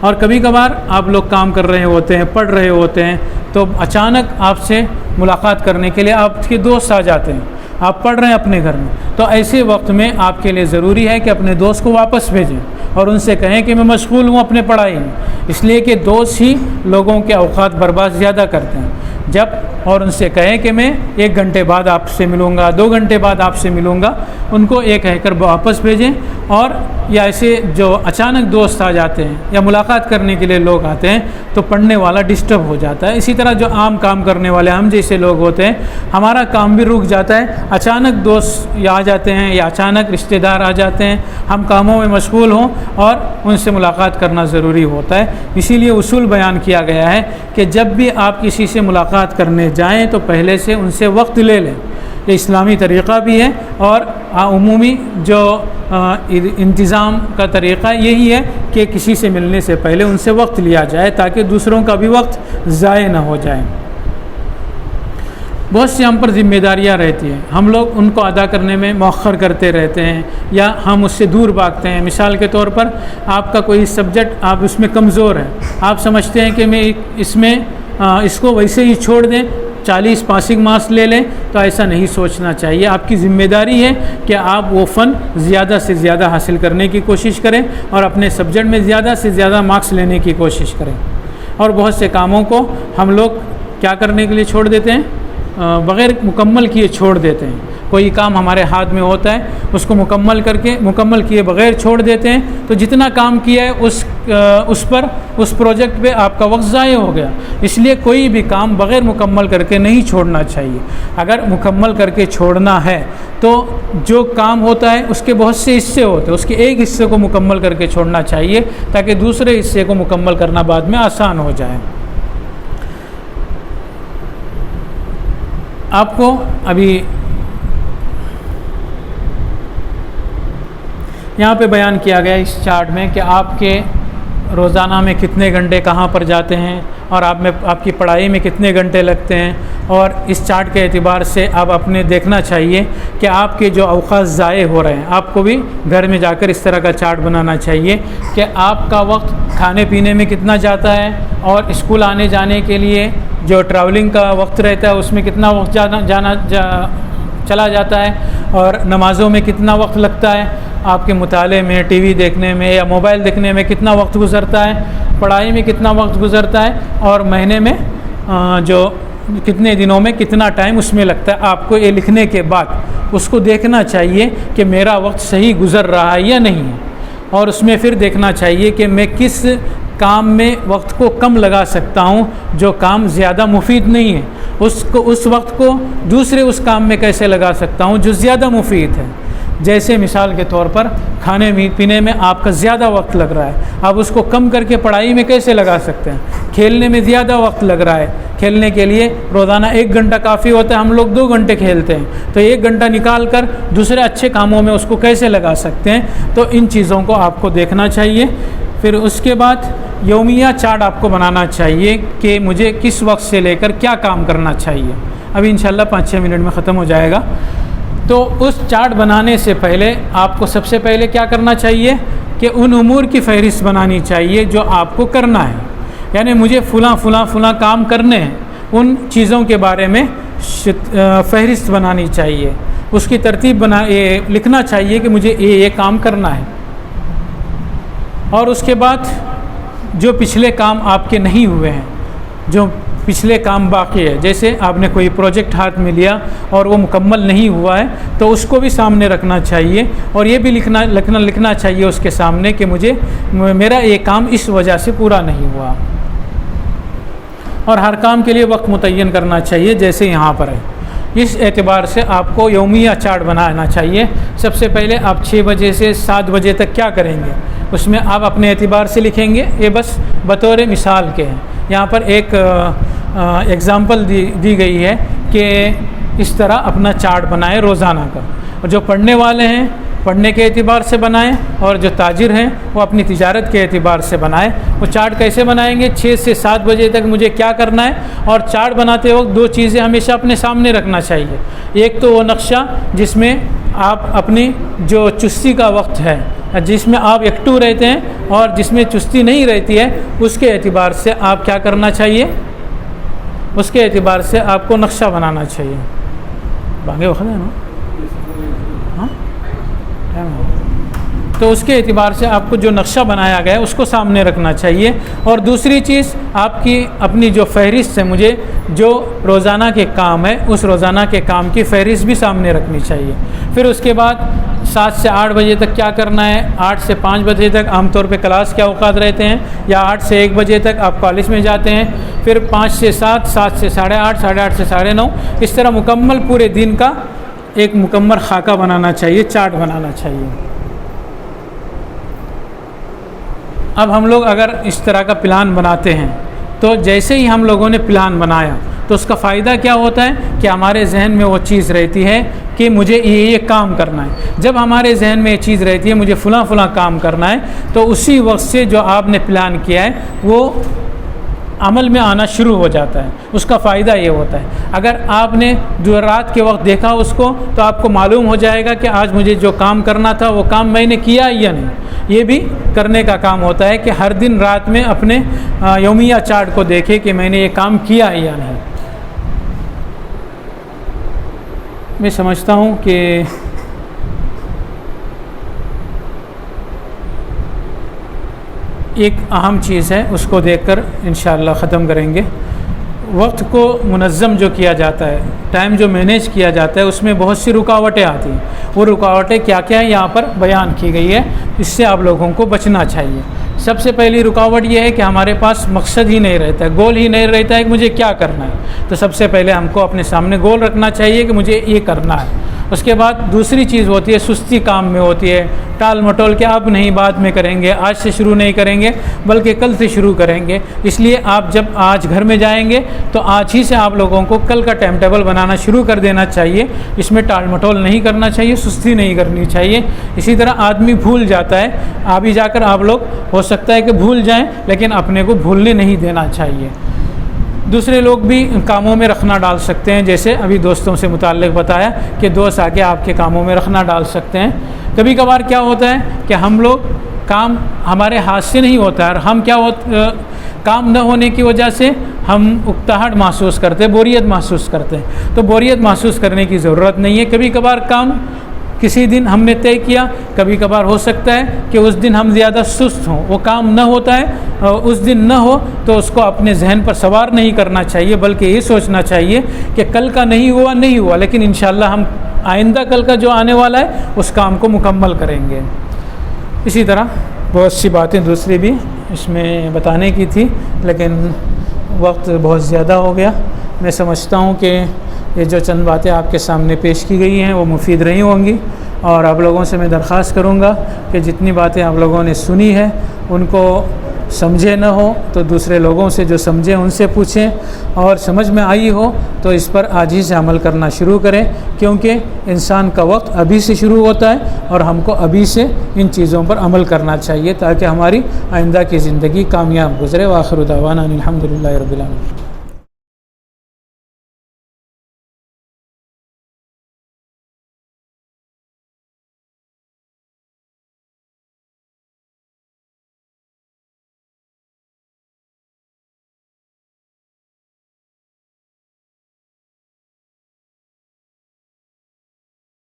اور کبھی کبھار آپ لوگ کام کر رہے ہوتے ہیں، پڑھ رہے ہوتے ہیں، تو اچانک آپ سے ملاقات کرنے کے لیے آپ کے دوست آ جاتے ہیں، آپ پڑھ رہے ہیں اپنے گھر میں، تو ایسے وقت میں آپ کے لیے ضروری ہے کہ اپنے دوست کو واپس بھیجیں اور ان سے کہیں کہ میں مشغول ہوں اپنے پڑھائی میں، اس لیے کہ دوست ہی لوگوں کے اوقات برباد زیادہ کرتے ہیں۔ جب اور ان سے کہیں کہ میں 1 گھنٹے بعد آپ سے ملوں گا، 2 گھنٹے بعد آپ سے ملوں گا، ان کو یہ کہہ کر واپس بھیجیں۔ اور یا ایسے جو اچانک دوست آ جاتے ہیں یا ملاقات کرنے کے لیے لوگ آتے ہیں تو پڑھنے والا ڈسٹرب ہو جاتا ہے۔ اسی طرح جو عام کام کرنے والے ہم جیسے لوگ ہوتے ہیں، ہمارا کام بھی رک جاتا ہے، اچانک دوست آ جاتے ہیں یا اچانک رشتہ دار آ جاتے ہیں، ہم کاموں میں مشغول ہوں اور ان سے ملاقات کرنا ضروری ہوتا ہے۔ اسی لیے اصول بیان کیا گیا ہے کہ جب بھی آپ کسی سے ملاقات کرنے جائیں تو پہلے سے ان سے وقت لے لیں۔ یہ اسلامی طریقہ بھی ہے اور عمومی جو انتظام کا طریقہ یہی ہے کہ کسی سے ملنے سے پہلے ان سے وقت لیا جائے تاکہ دوسروں کا بھی وقت ضائع نہ ہو جائے۔ بہت سی ہم پر ذمہ داریاں رہتی ہیں، ہم لوگ ان کو ادا کرنے میں مؤخر کرتے رہتے ہیں یا ہم اس سے دور بھاگتے ہیں۔ مثال کے طور پر آپ کا کوئی سبجیکٹ آپ اس میں کمزور ہیں، آپ سمجھتے ہیں کہ میں اس کو ویسے ہی چھوڑ دیں، 40 پاسنگ مارکس لے لیں، تو ایسا نہیں سوچنا چاہیے۔ آپ کی ذمہ داری ہے کہ آپ وہ فن زیادہ سے زیادہ حاصل کرنے کی کوشش کریں اور اپنے سبجیکٹ میں زیادہ سے زیادہ مارکس لینے کی کوشش کریں۔ اور بہت سے کاموں کو ہم لوگ کیا کرنے کے لیے چھوڑ دیتے ہیں؟ بغیر مکمل کیے چھوڑ دیتے ہیں۔ کوئی کام ہمارے ہاتھ میں ہوتا ہے، اس کو مکمل کیے بغیر چھوڑ دیتے ہیں، تو جتنا کام کیا ہے اس پروجیکٹ پہ آپ کا وقت ضائع ہو گیا۔ اس لیے کوئی بھی کام بغیر مکمل کر کے نہیں چھوڑنا چاہیے۔ اگر مکمل کر کے چھوڑنا ہے تو جو کام ہوتا ہے اس کے بہت سے حصے ہوتے ہیں، اس کے ایک حصے کو مکمل کر کے چھوڑنا چاہیے تاکہ دوسرے حصے کو مکمل کرنا بعد میں آسان ہو جائے۔ آپ کو ابھی یہاں پہ بیان کیا گیا اس چارٹ میں کہ آپ کے روزانہ میں کتنے گھنٹے کہاں پر جاتے ہیں اور آپ کی پڑھائی میں کتنے گھنٹے لگتے ہیں، اور اس چارٹ کے اعتبار سے آپ اپنے دیکھنا چاہیے کہ آپ کے جو اوقات ضائع ہو رہے ہیں۔ آپ کو بھی گھر میں جا کر اس طرح کا چارٹ بنانا چاہیے کہ آپ کا وقت کھانے پینے میں کتنا جاتا ہے، اور اسکول آنے جانے کے لیے جو ٹریولنگ کا وقت رہتا ہے اس میں کتنا وقت چلا جاتا ہے، اور نمازوں میں کتنا وقت لگتا ہے، آپ کے مطالعے میں، ٹی وی دیکھنے میں یا موبائل دیکھنے میں کتنا وقت گزرتا ہے، پڑھائی میں کتنا وقت گزرتا ہے، اور مہینے میں جو کتنے دنوں میں کتنا ٹائم اس میں لگتا ہے. آپ کو یہ لکھنے کے بعد اس کو دیکھنا چاہیے کہ میرا وقت صحیح گزر رہا ہے یا نہیں ہے, اور اس میں پھر دیکھنا چاہیے کہ میں کس کام میں وقت کو کم لگا سکتا ہوں جو کام زیادہ مفید نہیں ہے, اس وقت کو دوسرے اس کام میں کیسے لگا سکتا ہوں جو زیادہ مفید ہے. جیسے مثال کے طور پر کھانے پینے میں آپ کا زیادہ وقت لگ رہا ہے, آپ اس کو کم کر کے پڑھائی میں کیسے لگا سکتے ہیں. کھیلنے میں زیادہ وقت لگ رہا ہے, کھیلنے کے لیے روزانہ 1 گھنٹہ کافی ہوتا ہے, ہم لوگ 2 گھنٹے کھیلتے ہیں, تو 1 گھنٹہ نکال کر دوسرے اچھے کاموں میں اس کو کیسے لگا سکتے ہیں. تو ان چیزوں کو آپ کو دیکھنا چاہیے. پھر اس کے بعد یومیہ چارٹ آپ کو بنانا چاہیے کہ مجھے کس وقت سے لے کر کیا کام کرنا چاہیے. ابھی انشاءاللہ 5-6 منٹ میں ختم ہو جائے گا. تو اس چارٹ بنانے سے پہلے آپ کو سب سے پہلے کیا کرنا چاہیے کہ ان امور کی فہرست بنانی چاہیے جو آپ کو کرنا ہے. یعنی مجھے فلاں کام کرنے ہیں, ان چیزوں کے بارے میں فہرست بنانی چاہیے, اس کی ترتیب لکھنا چاہیے کہ مجھے یہ کام کرنا ہے. اور اس کے بعد جو پچھلے کام آپ کے نہیں ہوئے ہیں, جو پچھلے کام باقی ہے, جیسے آپ نے کوئی پروجیکٹ ہاتھ میں لیا اور وہ مکمل نہیں ہوا ہے تو اس کو بھی سامنے رکھنا چاہیے, اور یہ بھی لکھنا چاہیے اس کے سامنے کہ میرا یہ کام اس وجہ سے پورا نہیں ہوا. اور ہر کام کے لیے وقت متعین کرنا چاہیے جیسے یہاں پر ہے. اس اعتبار سے آپ کو یومیہ چارٹ بنانا چاہیے. سب سے پہلے آپ 6 بجے سے 7 بجے تک کیا کریں گے, اس میں آپ اپنے اعتبار سے لکھیں گے. یہ بس بطور مثال کے ہیں. یہاں پر ایک ایگزامپل دی گئی ہے کہ اس طرح اپنا چارٹ بنائیں روزانہ کا. اور جو پڑھنے والے ہیں پڑھنے کے اعتبار سے بنائیں, اور جو تاجر ہیں وہ اپنی تجارت کے اعتبار سے بنائیں. وہ چارٹ کیسے بنائیں گے, 6 سے 7 بجے تک مجھے کیا کرنا ہے. اور چارٹ بناتے وقت 2 چیزیں ہمیشہ اپنے سامنے رکھنا چاہیے. ایک تو وہ نقشہ جس میں آپ اپنی جو چستی کا وقت ہے, جس میں آپ ایکٹو رہتے ہیں, اور جس میں چستی نہیں رہتی ہے, اس کے اعتبار سے آپ کیا کرنا چاہیے, اس کے اعتبار سے آپ کو نقشہ بنانا چاہیے. باغے وقت ہے نا, ہاں تو اس کے اعتبار سے آپ کو جو نقشہ بنایا گیا ہے اس کو سامنے رکھنا چاہیے. اور دوسری چیز آپ کی اپنی جو فہرست ہے, مجھے جو روزانہ کے کام ہے اس روزانہ کے کام کی فہرست بھی سامنے رکھنی چاہیے. پھر اس کے بعد 7 سے 8 بجے تک کیا کرنا ہے, 8 سے 5 بجے تک عام طور پہ کلاس کے اوقات رہتے ہیں, یا 8 سے 1 بجے تک آپ کالج میں جاتے ہیں. پھر 5 سے 7, 7 سے 8:30, 8:30 سے 9:30, اس طرح مکمل پورے دن کا ایک مکمل خاکہ بنانا چاہیے, چارٹ بنانا چاہیے. اب ہم لوگ اگر اس طرح کا پلان بناتے ہیں تو جیسے ہی ہم لوگوں نے پلان بنایا تو اس کا فائدہ کیا ہوتا ہے کہ ہمارے ذہن میں وہ چیز رہتی ہے کہ مجھے یہ کام کرنا ہے. جب ہمارے ذہن میں یہ چیز رہتی ہے مجھے فلاں کام کرنا ہے, تو اسی وقت سے جو آپ نے پلان کیا ہے وہ عمل میں آنا شروع ہو جاتا ہے. اس کا فائدہ یہ ہوتا ہے, اگر آپ نے رات کے وقت دیکھا اس کو تو آپ کو معلوم ہو جائے گا کہ آج مجھے جو کام کرنا تھا وہ کام میں نے کیا یا نہیں. یہ بھی کرنے کا کام ہوتا ہے کہ ہر دن رات میں اپنے یومیہ چارٹ کو دیکھے کہ میں نے یہ کام کیا یا نہیں. میں سمجھتا ہوں کہ ایک اہم چیز ہے, اس کو دیکھ کر انشاءاللہ ختم کریں گے. وقت کو منظم جو کیا جاتا ہے, ٹائم جو مینیج کیا جاتا ہے, اس میں بہت سی رکاوٹیں آتی ہیں. وہ رکاوٹیں کیا کیا ہیں یہاں پر بیان کی گئی ہے, اس سے آپ لوگوں کو بچنا چاہیے. سب سے پہلی رکاوٹ یہ ہے کہ ہمارے پاس مقصد ہی نہیں رہتا ہے, گول ہی نہیں رہتا ہے کہ مجھے کیا کرنا ہے. تو سب سے پہلے ہم کو اپنے سامنے گول رکھنا چاہیے کہ مجھے یہ کرنا ہے. اس کے بعد دوسری چیز ہوتی ہے سستی کام میں ہوتی ہے, ٹال مٹول کے اب نہیں بعد میں کریں گے, آج سے شروع نہیں کریں گے بلکہ کل سے شروع کریں گے. اس لیے آپ جب آج گھر میں جائیں گے تو آج ہی سے آپ لوگوں کو کل کا ٹائم ٹیبل بنانا شروع کر دینا چاہیے. اس میں ٹال مٹول نہیں کرنا چاہیے, سستی نہیں کرنی چاہیے. اسی طرح آدمی بھول جاتا ہے, ابھی جا کر آپ لوگ ہو سکتا ہے کہ بھول جائیں, لیکن اپنے کو بھولنے نہیں دینا چاہیے. دوسرے لوگ بھی کاموں میں رکھنا ڈال سکتے ہیں, جیسے ابھی دوستوں سے متعلق بتایا کہ دوست آ کے آپ کے کاموں میں رکھنا ڈال سکتے ہیں. کبھی کبھار کیا ہوتا ہے کہ ہم لوگ کام ہمارے ہاتھ سے نہیں ہوتا ہے, اور ہم کام نہ ہونے کی وجہ سے ہم اکتاہٹ محسوس کرتے ہیں, بوریت محسوس کرتے ہیں. تو بوریت محسوس کرنے کی ضرورت نہیں ہے. کبھی کبھار کام کسی دن ہم نے طے کیا، کبھی کبھار ہو سکتا ہے کہ اس دن ہم زیادہ سست ہوں، وہ کام نہ ہوتا ہے، اس دن نہ ہو تو اس کو اپنے ذہن پر سوار نہیں کرنا چاہیے، بلکہ یہ سوچنا چاہیے کہ کل کا نہیں ہوا لیکن انشاءاللہ ہم آئندہ کل کا جو آنے والا ہے اس کام کو مکمل کریں گے۔ اسی طرح بہت سی باتیں دوسری بھی اس میں بتانے کی تھی، لیکن وقت بہت زیادہ ہو گیا۔ میں سمجھتا ہوں کہ یہ جو چند باتیں آپ کے سامنے پیش کی گئی ہیں وہ مفید رہی ہوں گی، اور آپ لوگوں سے میں درخواست کروں گا کہ جتنی باتیں آپ لوگوں نے سنی ہے ان کو سمجھے نہ ہو تو دوسرے لوگوں سے جو سمجھیں ان سے پوچھیں، اور سمجھ میں آئی ہو تو اس پر آج ہی سے عمل کرنا شروع کریں، کیونکہ انسان کا وقت ابھی سے شروع ہوتا ہے اور ہم کو ابھی سے ان چیزوں پر عمل کرنا چاہیے تاکہ ہماری آئندہ کی زندگی کامیاب گزرے۔ وآخر دعوانا الحمدللہ رب العالمین۔